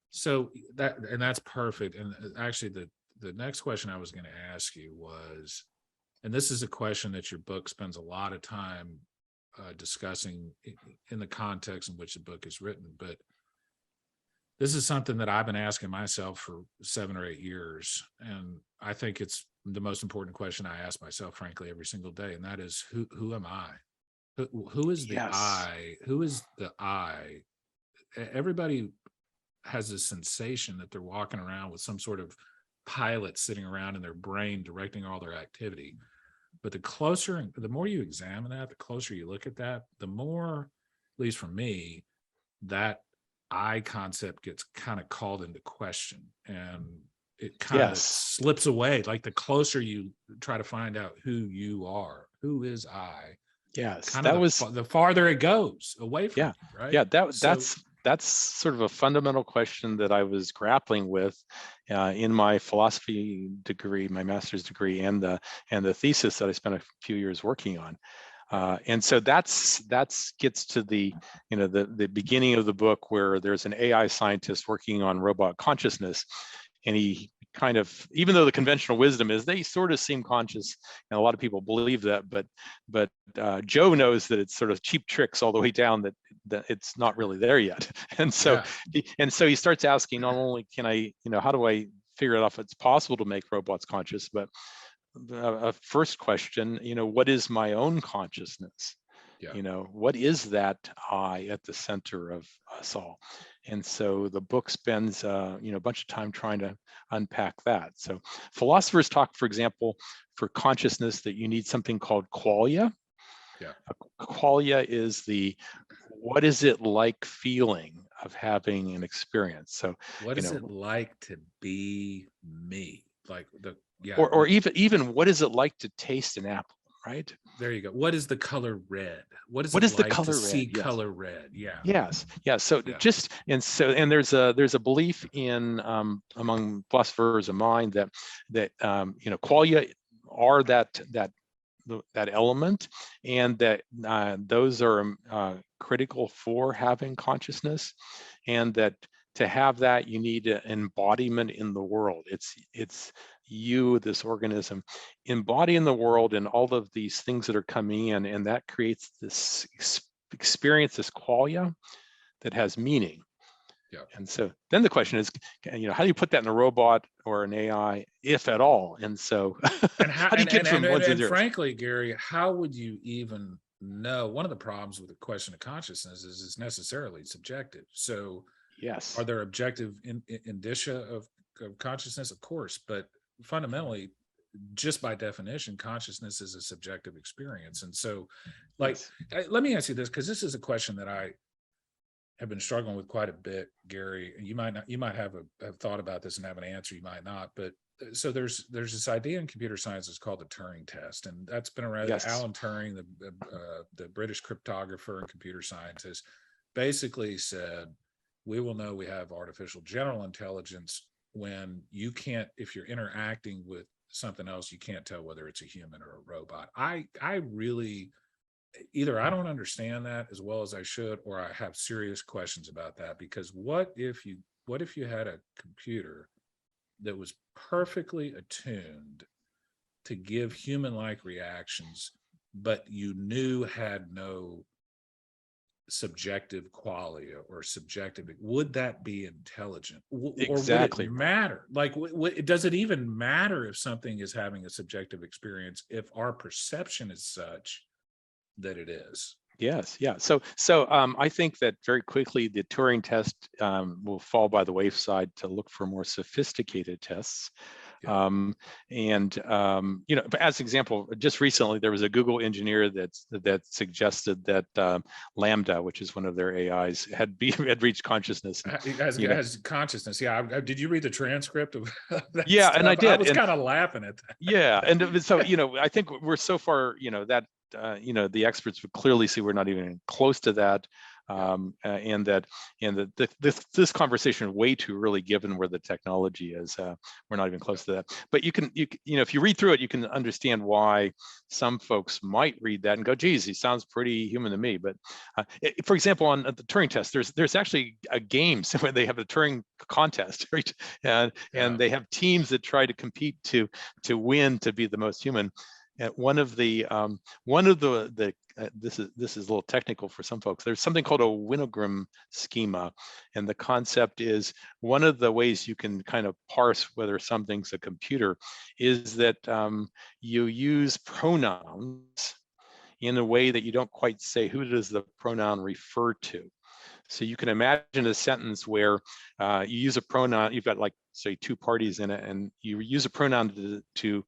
So that's perfect. And actually, the next question I was going to ask you was, and this is a question that your book spends a lot of time discussing in the context in which the book is written, but this is something that I've been asking myself for 7 or 8 years, and I think it's the most important question I ask myself, frankly, every single day, and that is, who am I? Who is the I? Who is the I? Everybody has this sensation that they're walking around with some sort of pilot sitting around in their brain directing all their activity. But the more you examine that, the closer you look at that, the more, at least for me, that I concept gets kind of called into question, and it kind of slips away. Like the closer you try to find out who you are, who is I? Yes, the farther it goes away from you, right? Yeah, that's sort of a fundamental question that I was grappling with in my philosophy degree, my master's degree, and the thesis that I spent a few years working on. And so that's gets to the the beginning of the book, where there's an AI scientist working on robot consciousness, and he kind of, even though the conventional wisdom is they sort of seem conscious, and a lot of people believe that, but Joe knows that it's sort of cheap tricks all the way down, that it's not really there yet. And so he starts asking, not only can I, how do I figure out if it's possible to make robots conscious, but a first question, what is my own consciousness? What is that I at the center of us all? And so the book spends a bunch of time trying to unpack that. So philosophers talk, for example, for consciousness, that you need something called qualia. Qualia is what is it like feeling of having an experience? So what is it like to be me? Like or even what is it like to taste an apple? Right. There you go. What is the color red? What is the like color to see red? color red? Yeah. Yes. Yeah. So and there's a belief in among philosophers of mind that qualia are that element, and that those are critical for having consciousness, and that to have that you need an embodiment in the world. It's you, this organism, embodying the world and all of these things that are coming in, and that creates this experience, this qualia that has meaning. And so then the question is, how do you put that in a robot or an AI, if at all? And so how do you get from one to the other? Frankly, Gary, how would you even know? One of the problems with the question of consciousness is it's necessarily subjective. So are there objective indicia of consciousness? Of course, but fundamentally, just by definition, consciousness is a subjective experience. And so, let me ask you this, because this is a question that I have been struggling with quite a bit, Gary. You might have thought about this and have an answer, you might not. But so there's this idea in computer science that's called the Turing test, and that's been around. Alan Turing, the British cryptographer and computer scientist, basically said, we will know we have artificial general intelligence when you can't, if you're interacting with something else, you can't tell whether it's a human or a robot. I really, either I don't understand that as well as I should, or I have serious questions about that. Because what if you had a computer that was perfectly attuned to give human-like reactions, but you knew had no subjective quality or subjective, would that be intelligent? Or would it Exactly right. matter? Like, does it even matter if something is having a subjective experience if our perception is such that it is? Yes, yeah. So I think that very quickly the Turing test will fall by the wayside to look for more sophisticated tests. Yeah. But as an example, just recently there was a Google engineer that suggested that Lambda, which is one of their AIs, had reached consciousness. And, As consciousness. Yeah. Did you read the transcript of that yeah, and I stuff? I did. was And kind of laughing at that. yeah, and so I think we're so far, that the experts would clearly see we're not even close to that, Yeah. and that this conversation is way too early given where the technology is. We're not even close to that. But if you read through it, you can understand why some folks might read that and go, "Geez, he sounds pretty human to me." But for example, on the Turing test, there's actually a game where they have a Turing contest, right? And Yeah. they have teams that try to compete to win, to be the most human. And one of the this is a little technical for some folks. There's something called a Winogrand schema, and the concept is one of the ways you can kind of parse whether something's a computer is that you use pronouns in a way that you don't quite say who does the pronoun refer to. So you can imagine a sentence where you use a pronoun. You've got, like, say, two parties in it, and you use a pronoun to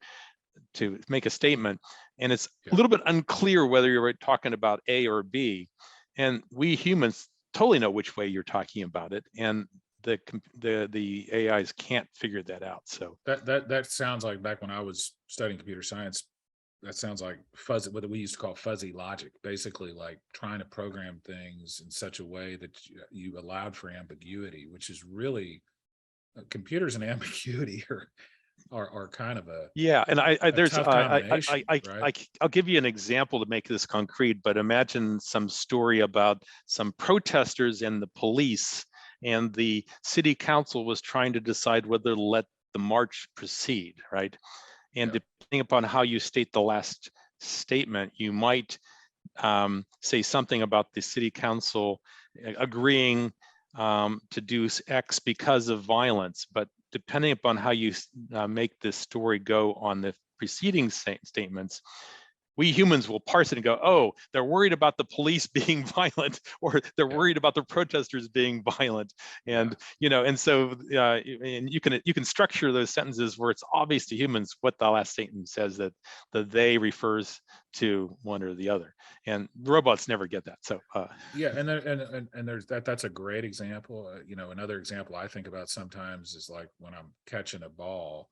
make a statement, and it's a Yeah. little bit unclear whether you're talking about A or B. And we humans totally know which way you're talking about it, and the AIs can't figure that out. So That sounds like, back when I was studying computer science, that sounds like fuzzy, what we used to call fuzzy logic, basically like trying to program things in such a way that you allowed for ambiguity, which is really, computers and ambiguity are kind of yeah, and a tough combination, right? I'll give you an example to make this concrete. But imagine some story about some protesters and the police, and the city council was trying to decide whether to let the march proceed, right? And Yeah. depending upon how you state the last statement, you might say something about the city council agreeing to do X because of violence. But depending upon how you make this story go on the preceding statements, we humans will parse it and go, "Oh, they're worried about the police being violent, or they're Yeah. worried about the protesters being violent." Yeah. And so and you can structure those sentences where it's obvious to humans what the last statement says, that the they refers to one or the other, and robots never get that. So Yeah, and there's that's a great example. Another example I think about sometimes is like when I'm catching a ball,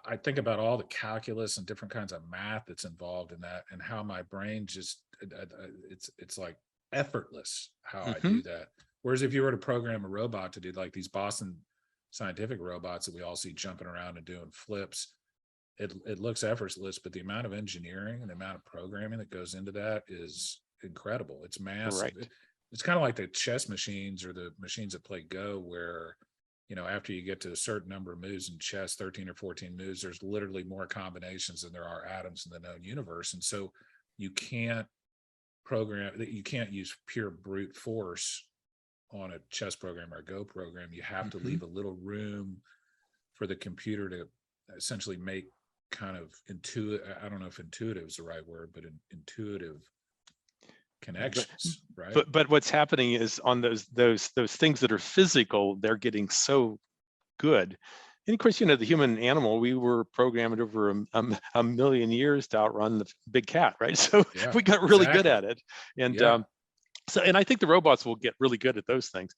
I think about all the calculus and different kinds of math that's involved in that, and how my brain just, it's like effortless how I mhm, do that. Whereas if you were to program a robot to do like these Boston Scientific robots that we all see jumping around and doing flips, it looks effortless, but the amount of engineering and the amount of programming that goes into that is incredible. It's massive. right. It's kind of like the chess machines or the machines that play Go, where after you get to a certain number of moves in chess, 13 or 14 moves, there's literally more combinations than there are atoms in the known universe. And so you can't you can't use pure brute force on a chess program or a Go program. You have to Mhm. leave a little room for the computer to essentially make kind of intuitive, I don't know if intuitive is the right word, but intuitive But connections, right? but what's happening is on those things that are physical, they're getting so good. And of course, the human animal, we were programmed over a million years to outrun the big cat, right? So Yeah, we got really good exactly. at it. And Yeah. and I think the robots will get really good at those things.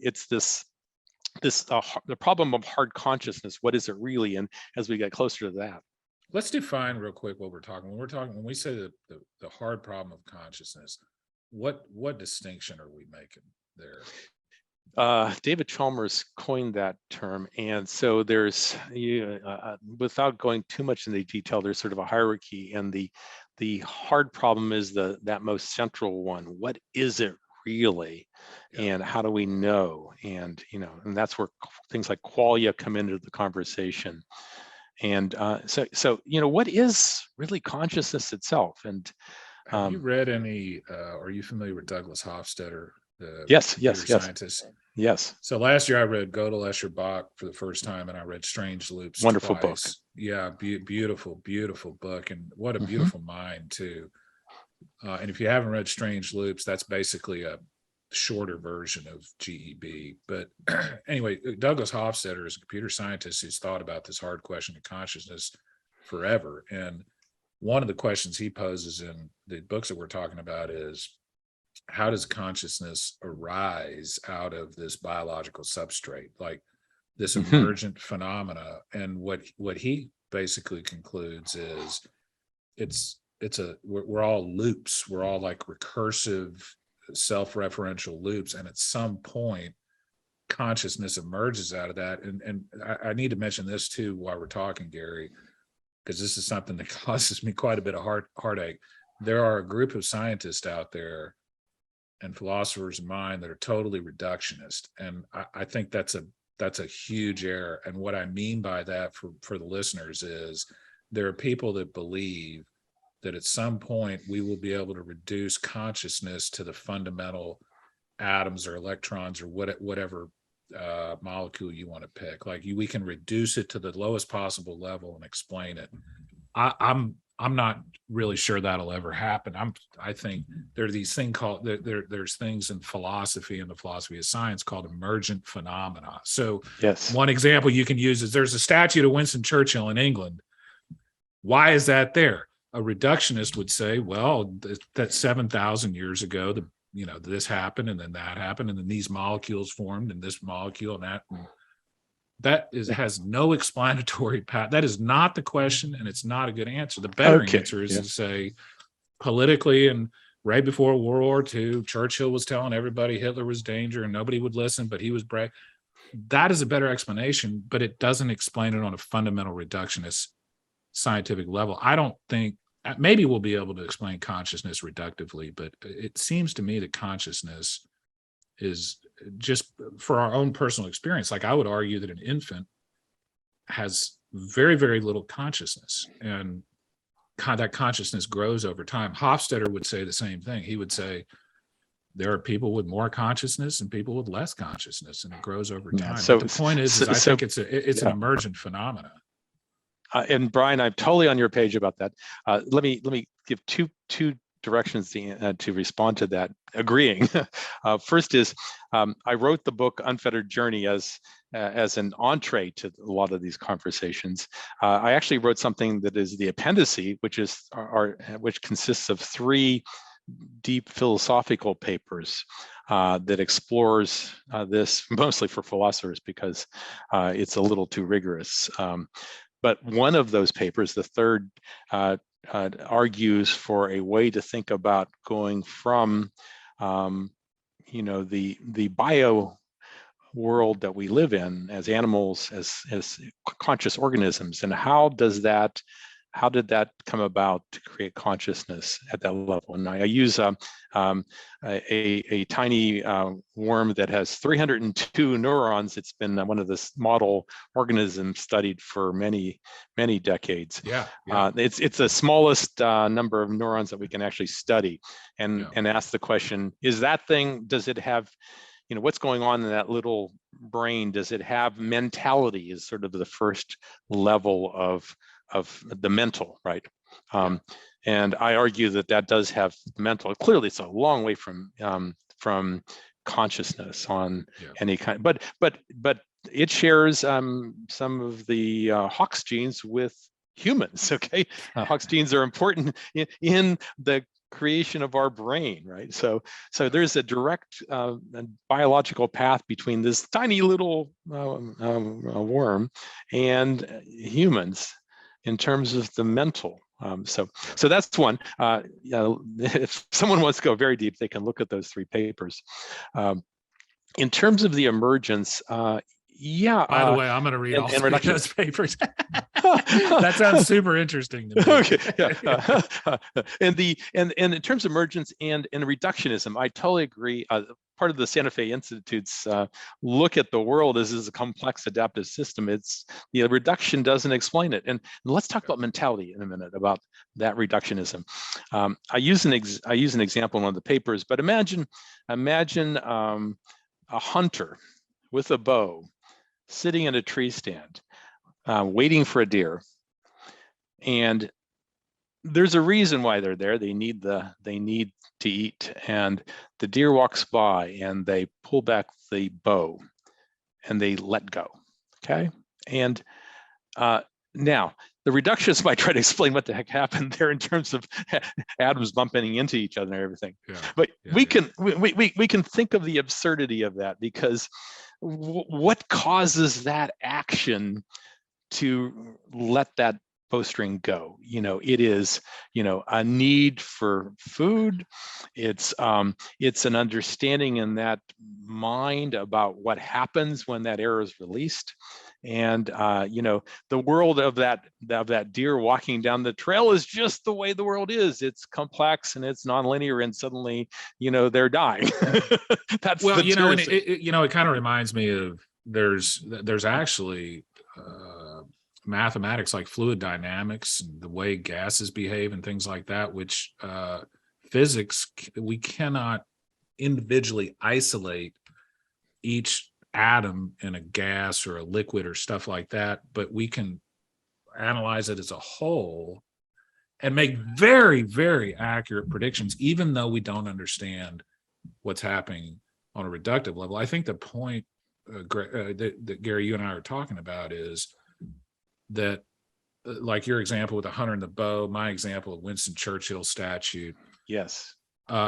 It's the problem of hard consciousness. What is it really? And as we get closer to that. Let's define real quick what we're talking. When we say the hard problem of consciousness, what distinction are we making there? David Chalmers coined that term, and so there's, without going too much into detail, there's sort of a hierarchy, and the hard problem is that most central one. What is it really, and how do we know? And and that's where things like qualia come into the conversation. And so what is really consciousness itself? And Have you read any? Are you familiar with Douglas Hofstadter, the yes, computer scientist? Yes. So last year I read Gödel Escher Bach for the first time, and I read Strange Loops Wonderful twice. book. Yeah, beautiful, beautiful book, and what a beautiful mind too. And if you haven't read Strange Loops, that's basically a shorter version of GEB. But anyway, Douglas Hofstadter is a computer scientist who's thought about this hard question of consciousness forever. And one of the questions he poses in the books that we're talking about is, how does consciousness arise out of this biological substrate, like this emergent phenomena? And what he basically concludes is we're all loops. We're all like recursive, self-referential loops, and at some point consciousness emerges out of that. And I need to mention this too while we're talking, Gary, because this is something that causes me quite a bit of heartache. There are a group of scientists out there and philosophers of mind that are totally reductionist, and I think that's a huge error. And what I mean by that for the listeners is, there are people that believe that at some point we will be able to reduce consciousness to the fundamental atoms or electrons or whatever molecule you want to pick. Like we can reduce it to the lowest possible level and explain it. I'm not really sure that'll ever happen. I think there are these things called there's things in philosophy and the philosophy of science called emergent phenomena. So yes, one example you can use is there's a statue to Winston Churchill in England. Why is that there? A reductionist would say, well, that 7,000 years ago, this happened, and then that happened, and then these molecules formed, and this molecule and that. And has no explanatory path. That is not the question, and it's not a good answer. The better answer is to say, politically, and right before World War II, Churchill was telling everybody Hitler was danger, and nobody would listen, but he was brave. That is a better explanation, but it doesn't explain it on a fundamental reductionist scientific level. I don't think, maybe we'll be able to explain consciousness reductively, but it seems to me that consciousness is just, for our own personal experience, like I would argue that an infant has very, very little consciousness, and that consciousness grows over time. Hofstadter would say the same thing. He would say there are people with more consciousness and people with less consciousness, and it grows over time. But the point is I think it's an emergent phenomena. And Brian, I'm totally on your page about that. Let me give two directions to respond to that, agreeing. First is, I wrote the book Unfettered Journey as an entree to a lot of these conversations. I actually wrote something that is the appendice, which consists of 3 deep philosophical papers that explores this, mostly for philosophers, because it's a little too rigorous. But one of those papers, the third, argues for a way to think about going from, the bio world that we live in as animals, as conscious organisms, and how did that come about to create consciousness at that level? And I use a tiny worm that has 302 neurons. It's been one of the model organisms studied for many, many decades. It's the smallest number of neurons that we can actually study, and ask the question: does it have, what's going on in that little brain? Does it have mentality? Is sort of the first level of the mental, right? And I argue that does have mental. Clearly, it's a long way from consciousness on any kind. But it shares some of the Hox genes with humans. Okay, Hox genes are important in the creation of our brain, right? So there's a direct biological path between this tiny little worm and humans in terms of the mental. So that's one. If someone wants to go very deep, they can look at those 3 papers. in terms of the emergence, yeah. By the way, I'm going to read all and three of those papers. That sounds super interesting to me. Okay, yeah. And in terms of emergence and reductionism, I totally agree. Part of the Santa Fe Institute's look at the world as a complex adaptive system. It's reduction doesn't explain it. And let's talk about mentality in a minute about that reductionism. I use an example in one of the papers, but imagine a hunter with a bow sitting in a tree stand, waiting for a deer. And there's a reason why they're there. They need to eat. And the deer walks by and they pull back the bow and they let go. Okay. And now the reductionists might try to explain what the heck happened there in terms of atoms bumping into each other and everything. Yeah, but we can think of the absurdity of that, because what causes that action to let that bowstring go? It is, a need for food. It's an understanding in that mind about what happens when that arrow is released. And the world of that deer walking down the trail is just the way the world is. It's complex and it's nonlinear, and suddenly, they're dying. That's well, and it kind of reminds me of there's actually mathematics like fluid dynamics, the way gases behave and things like that, which physics, we cannot individually isolate each atom in a gas or a liquid or stuff like that, but we can analyze it as a whole and make very, very accurate predictions, even though we don't understand what's happening on a reductive level. I think the point that Gary, you and I are talking about is that, like your example with the hunter and the bow, my example of Winston Churchill's statue. Yes.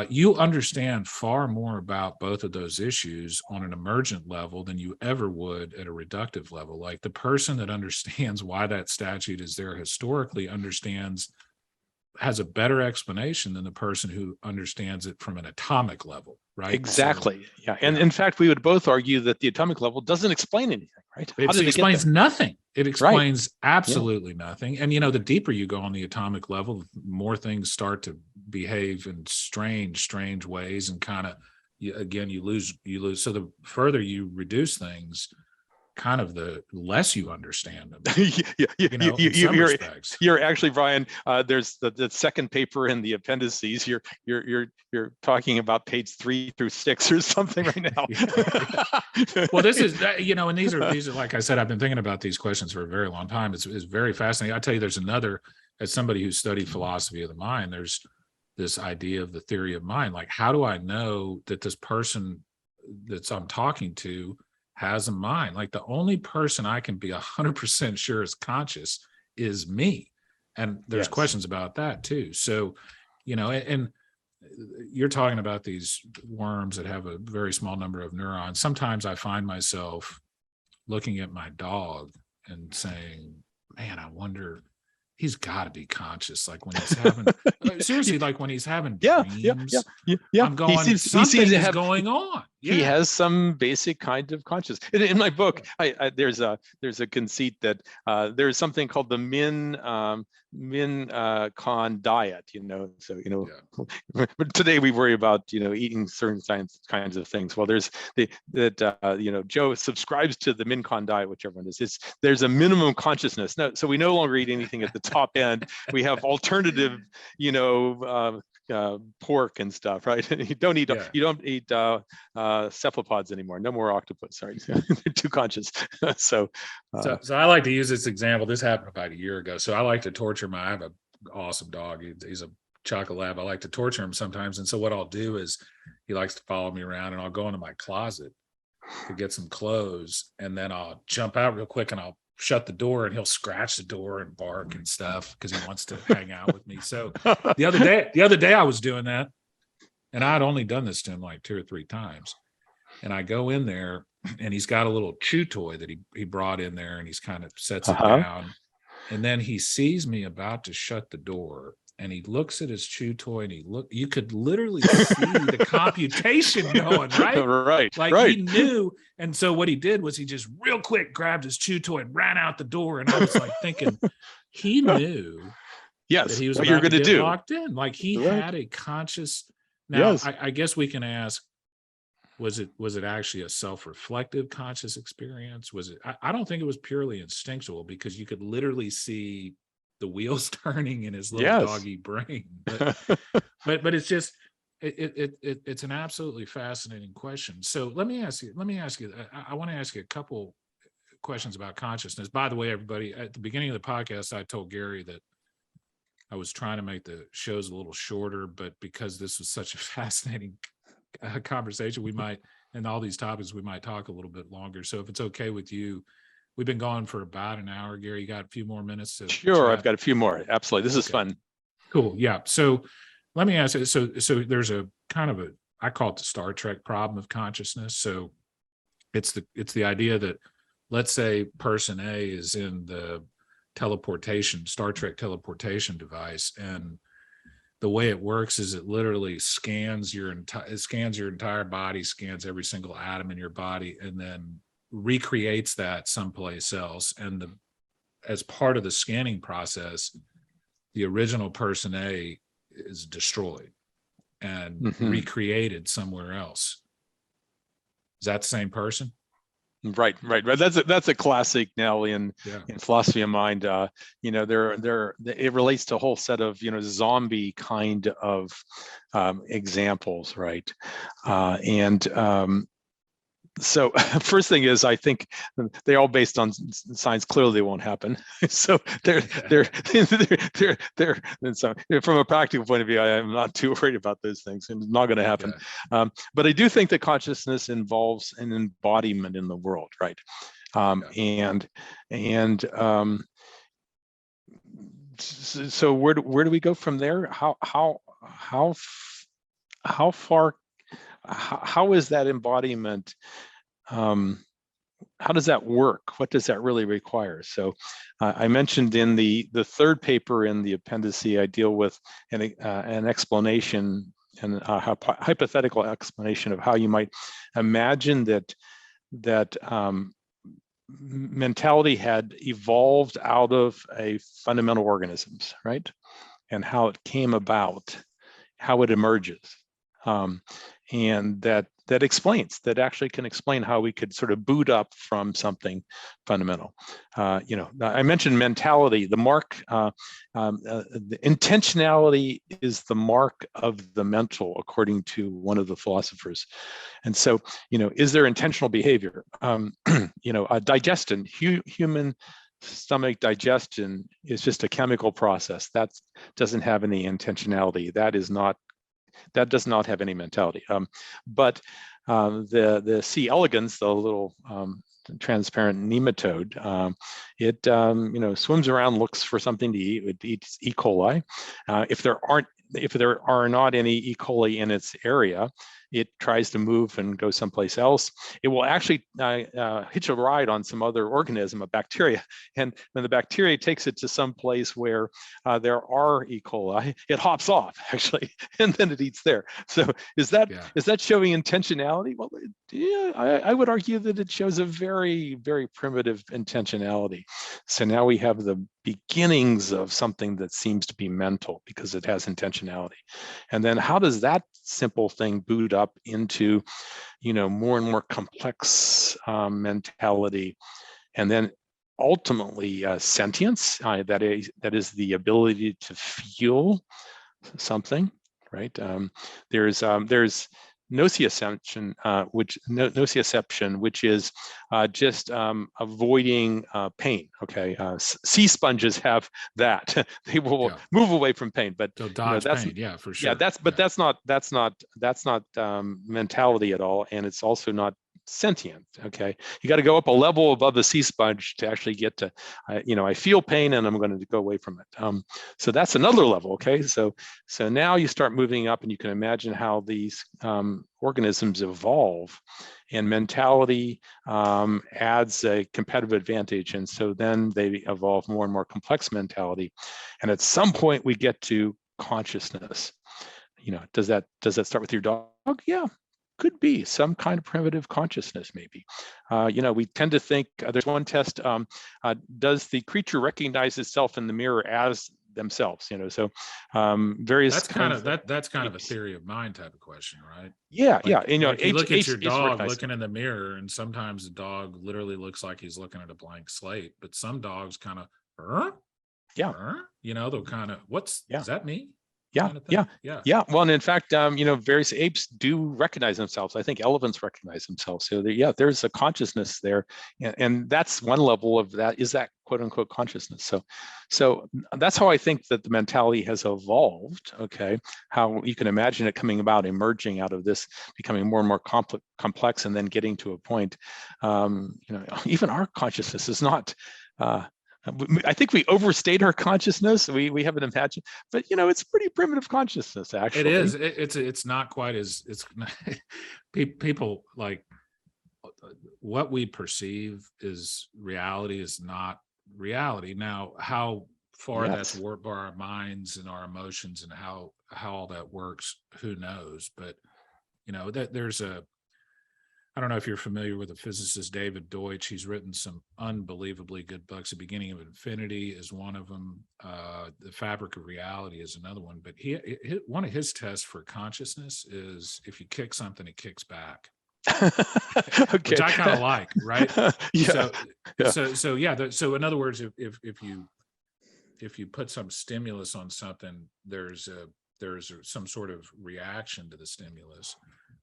You understand far more about both of those issues on an emergent level than you ever would at a reductive level. Like the person that understands why that statute is there historically has a better explanation than the person who understands it from an atomic level, right? Exactly. So, yeah. And in fact, we would both argue that the atomic level doesn't explain anything, right? It explains nothing. It explains absolutely nothing. And, the deeper you go on the atomic level, more things start to behave in strange ways, and kind of, you lose. So the further you reduce things, kind of the less you understand them. You're actually, Brian, there's the second paper in the appendices. You're talking about page 3 through 6 or something right now. Well, this is, and these are, like I said, I've been thinking about these questions for a very long time. It's very fascinating. I tell you, there's another, as somebody who studied philosophy of the mind, there's this idea of the theory of mind. Like, how do I know that this person that I'm talking to has a mind? Like, the only person I can be 100% sure is conscious is me. And there's questions about that too. So, and you're talking about these worms that have a very small number of neurons. Sometimes I find myself looking at my dog and saying, man, I wonder, he's got to be conscious. Like when he's having, seriously, like when he's having dreams, I'm going, something is going on. Yeah. He has some basic kind of consciousness. In my book, there's a conceit that there's something called the min-con diet. But today we worry about eating certain kinds of things. Well, there's Joe subscribes to the min-con diet, which everyone is. There's a minimum consciousness. No, so we no longer eat anything at the top end. We have alternative, pork and stuff, right? You don't eat cephalopods anymore. No more octopus. Sorry, they're too conscious. So I like to use this example. This happened about a year ago. So I like to torture I have an awesome dog. He's a chocolate lab. I like to torture him sometimes. And so what I'll do is, he likes to follow me around, and I'll go into my closet to get some clothes, and then I'll jump out real quick and I'll shut the door, and he'll scratch the door and bark and stuff because he wants to hang out with me. So the other day I was doing that, and I'd only done this to him like 2 or 3 times. And I go in there, and he's got a little chew toy that he brought in there, and he's kind of sets it down. And then he sees me about to shut the door, and he looks at his chew toy, and you could literally see the computation going, right? Right, Like right. he knew. And so what he did was he just real quick grabbed his chew toy and ran out the door. And I was like thinking, he knew that Yes, he was what you're about to going to get do. locked in. Like he Right. had a conscious. Now, Yes. I guess we can ask, was it actually a self-reflective conscious experience? Was it? I don't think it was purely instinctual, because you could literally see the wheels turning in his little Yes. doggy brain. But it's just it's an absolutely fascinating question. So let me ask you. I want to ask you a couple questions about consciousness. By the way, everybody, at the beginning of the podcast, I told Gary that I was trying to make the shows a little shorter, but because this was such a fascinating conversation, we might, and all these topics, we might talk a little bit longer. So if it's okay with you, we've been going for about an hour. Gary, you got a few more minutes to Sure, chat? I've got a few more. Absolutely, this is fun. Cool. Yeah. So let me ask you. So there's a kind of I call it the Star Trek problem of consciousness. So it's the idea that, let's say person A is in the Star Trek teleportation device, and the way it works is it literally scans your entire body, scans every single atom in your body, and then recreates that someplace else. And as part of the scanning process, the original person A is destroyed and recreated somewhere else. Is that the same person? Right. That's a classic now in philosophy of mind. It relates to a whole set of zombie kind of examples, right? So first thing is, I think they're all based on science. Clearly, they won't happen. So they're and so from a practical point of view, I am not too worried about those things. It's not going to happen. But I do think that consciousness involves an embodiment in the world, right? So where do we go from there? How far? How is that embodiment? How does that work? What does that really require? So I mentioned in the third paper in the appendice, I deal with an explanation and a hypothetical explanation of how you might imagine that mentality had evolved out of a fundamental organisms, right? And how it came about, how it emerges. And that actually can explain how we could sort of boot up from something fundamental. I mentioned mentality. The mark, the intentionality is the mark of the mental, according to one of the philosophers. And so, is there intentional behavior? Digestion, human stomach digestion is just a chemical process that doesn't have any intentionality. That does not have any mentality. But the C. elegans, the little transparent nematode, it swims around, looks for something to eat. It eats E. coli. If there are not any E. coli in its area, it tries to move and go someplace else. It will actually hitch a ride on some other organism, a bacteria. And when the bacteria takes it to some place where there are E. coli, it hops off actually, and then it eats there. So is that showing intentionality? Well, I would argue that it shows a very, very primitive intentionality. So now we have the beginnings of something that seems to be mental because it has intentionality. And then how does that simple thing boot up into, more and more complex mentality, and then ultimately sentience, that is the ability to feel something, right? There's nociception, which is just avoiding pain. Okay, sea sponges have that; they will move away from pain. But dodge pain, for sure. That's not mentality at all, and it's also not sentient. Okay, you got to go up a level above the sea sponge to actually get to, I feel pain and I'm going to go away from it. So that's another level. Okay, so now you start moving up, and you can imagine how these organisms evolve, and mentality adds a competitive advantage, and so then they evolve more and more complex mentality, and at some point we get to consciousness. Does that start with your dog? Yeah, could be some kind of primitive consciousness, maybe. We tend to think, there's one test, does the creature recognize itself in the mirror as themselves? So various That's kind of that's kind of a theory of mind type of question, right? Yeah, Like, yeah. like you look at your dog recognizing. looking in the mirror, and sometimes the dog literally looks like he's looking at a blank slate, but some dogs kind of, Yeah. they'll kind of, is that me? Yeah, Kind of thing. yeah. Well, and in fact, various apes do recognize themselves. I think elephants recognize themselves. So there's a consciousness there, and that's one level of that, is that quote unquote consciousness. So that's how I think that the mentality has evolved. Okay, how you can imagine it coming about, emerging out of this, becoming more and more complex, and then getting to a point. Even our consciousness is not. I think we overstate our consciousness. We have an imagined, but it's pretty primitive consciousness, actually. It is. It's not quite as people like what we perceive is reality is not reality. Now, how far that's warped by our minds and our emotions and how all that works, who knows? But that there's I don't know if you're familiar with the physicist David Deutsch. He's written some unbelievably good books. The Beginning of Infinity is one of them. The Fabric of Reality is another one. But one of his tests for consciousness is if you kick something, it kicks back. Okay. Which I kind of like, right? Yeah. So in other words, if you put some stimulus on something, there's some sort of reaction to the stimulus.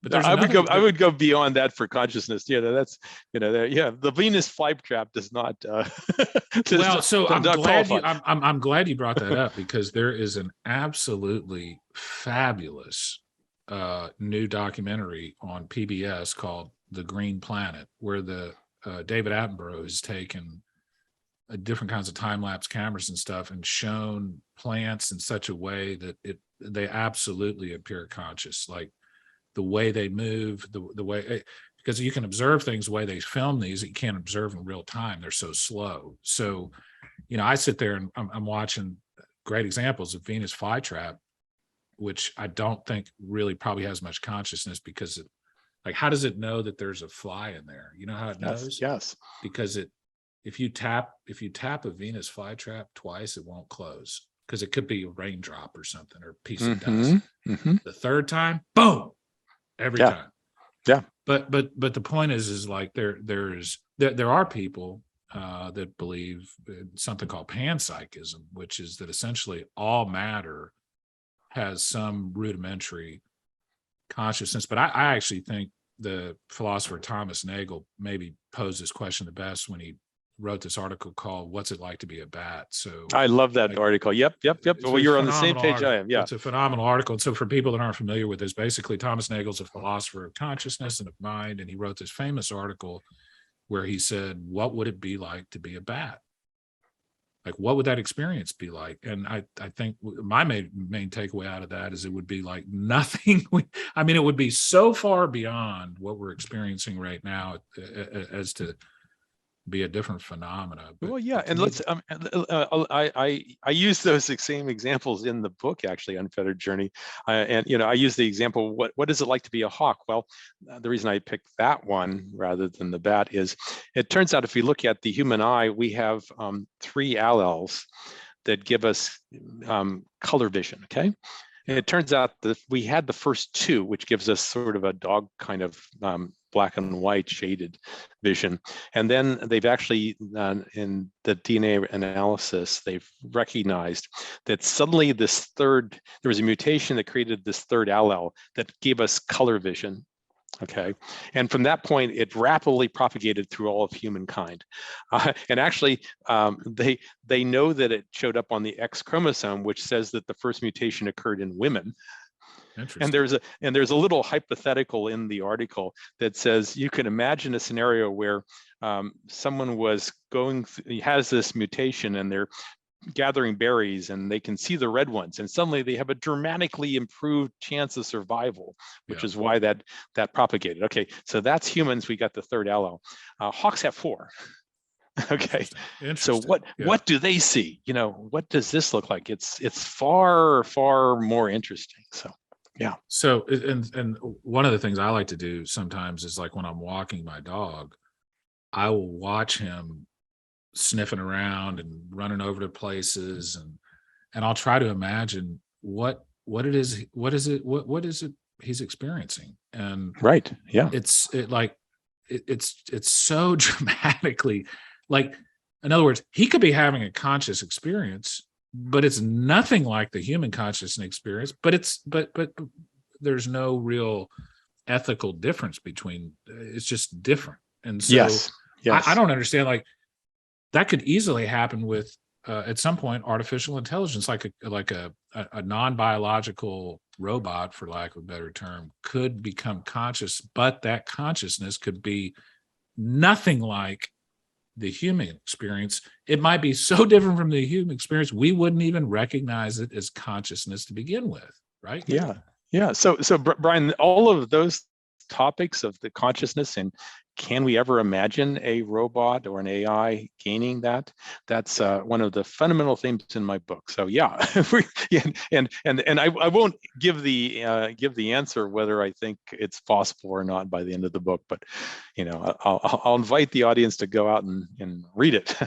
But I would go beyond that for consciousness. That's the Venus flytrap does not. I'm glad you brought that up, because there is an absolutely fabulous new documentary on PBS called The Green Planet, where the David Attenborough has taken different kinds of time-lapse cameras and stuff and shown plants in such a way that they absolutely appear conscious, like the way they move, the way, because you can observe things the way they film these that you can't observe in real time. They're so slow. So, I sit there and I'm watching great examples of Venus flytrap, which I don't think really probably has much consciousness, because how does it know that there's a fly in there? You know how it knows? Yes. Because if you tap a Venus flytrap twice, it won't close, because it could be a raindrop or something, or a piece of dust. The third time, boom, every time. Yeah. But the point is like there are people that believe in something called Panpsychism, which is that essentially all matter has some rudimentary consciousness. But I actually think the philosopher Thomas Nagel maybe posed this question the best when he wrote this article called "What's It Like to Be a Bat?" So I love that article. Yep. Well, you're on the same page article. I am. Yeah, it's a phenomenal article. And so for people that aren't familiar with this, basically Thomas Nagel's a philosopher of consciousness and of mind, and he wrote this famous article where he said, "What would it be like to be a bat? Like, what would that experience be like?" And I think my main takeaway out of that is it would be like nothing. It would be so far beyond what we're experiencing right now as to be a different phenomena. Well, yeah, and let's. I use those same examples in the book, actually, Unfettered Journey, and I use the example. What is it like to be a hawk? Well, the reason I picked that one rather than the bat is, it turns out if you look at the human eye, we have 3 alleles that give us color vision. Okay. And it turns out that we had the first 2, which gives us sort of a dog kind of black and white shaded vision. And then they've actually, in the DNA analysis, they've recognized that suddenly there was a mutation that created this 3rd allele that gave us color vision. Okay, and from that point, it rapidly propagated through all of humankind. And actually, they know that it showed up on the X chromosome, which says that the first mutation occurred in women. Interesting. And there's a little hypothetical in the article that says you can imagine a scenario where someone has this mutation and they're gathering berries and they can see the red ones, and suddenly they have a dramatically improved chance of survival, which is why that propagated. Okay, so that's humans. We got the third allo. Hawks have 4. Okay. So what do they see? What does this look like? It's far, far more interesting. So yeah. So and one of the things I like to do sometimes is, like, when I'm walking my dog, I will watch him sniffing around and running over to places, and I'll try to imagine what it is he's experiencing. And right. Yeah. It's so dramatically, like, in other words, he could be having a conscious experience, but it's nothing like the human consciousness experience, but there's no real ethical difference between, it's just different. And so yes. I don't understand, like, that could easily happen with at some point artificial intelligence, like a non-biological robot, for lack of a better term, could become conscious, but that consciousness could be nothing like the human experience. It might be so different from the human experience we wouldn't even recognize it as consciousness to begin with, right? Yeah. So Brian, all of those topics of the consciousness and can we ever imagine a robot or an AI gaining that? That's one of the fundamental themes in my book. So yeah, and I won't give the answer whether I think it's possible or not by the end of the book, but I'll invite the audience to go out and read it.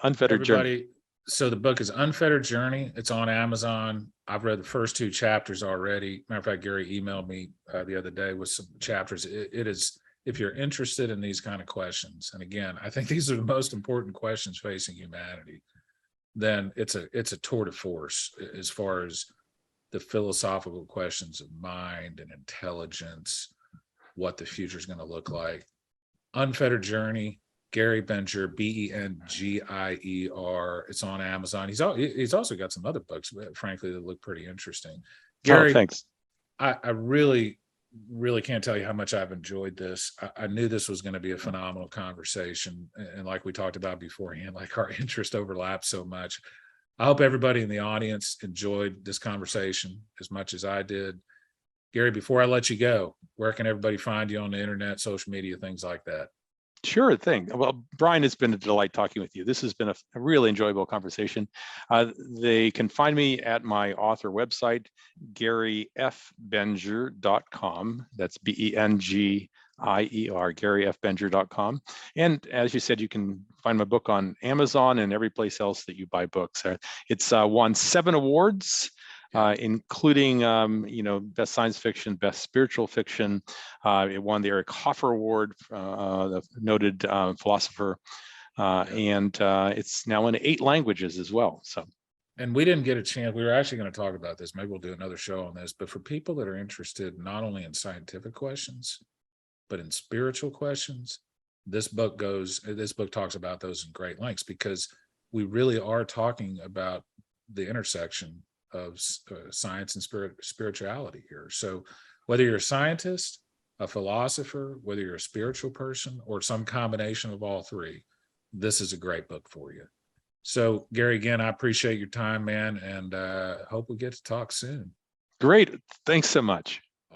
Unfettered Journey. So the book is Unfettered Journey. It's on Amazon. I've read the first 2 chapters already. Matter of fact, Gary emailed me the other day with some chapters. It is, if you're interested in these kind of questions, and again, I think these are the most important questions facing humanity, then it's a tour de force as far as the philosophical questions of mind and intelligence, what the future is going to look like. Unfettered Journey, Gary Bengier, Bengier. It's on Amazon. He's also got some other books, frankly, that look pretty interesting. Gary, thanks. I really can't tell you how much I've enjoyed this. I knew this was going to be a phenomenal conversation, and like we talked about beforehand, like, our interest overlaps so much. I hope everybody in the audience enjoyed this conversation as much as I did. Gary, before I let you go, where can everybody find you on the internet, social media, things like that? Sure thing. Well, Brian, it's been a delight talking with you. This has been a really enjoyable conversation. They can find me at my author website, garyfbengier.com. That's Bengier, garyfbengier.com. And as you said, you can find my book on Amazon and every place else that you buy books. It's won 7 awards. Including, best science fiction, best spiritual fiction. It won the Eric Hoffer Award, the noted philosopher, and it's now in 8 languages as well. So, and we didn't get a chance. We were actually going to talk about this. Maybe we'll do another show on this. But for people that are interested not only in scientific questions, but in spiritual questions, this book talks about those in great lengths, because we really are talking about the intersection of science and spirituality here. So whether you're a scientist, a philosopher, whether you're a spiritual person, or some combination of all 3, this is a great book for you. So Gary, again, I appreciate your time, man, and hope we get to talk soon. Great. Thanks so much.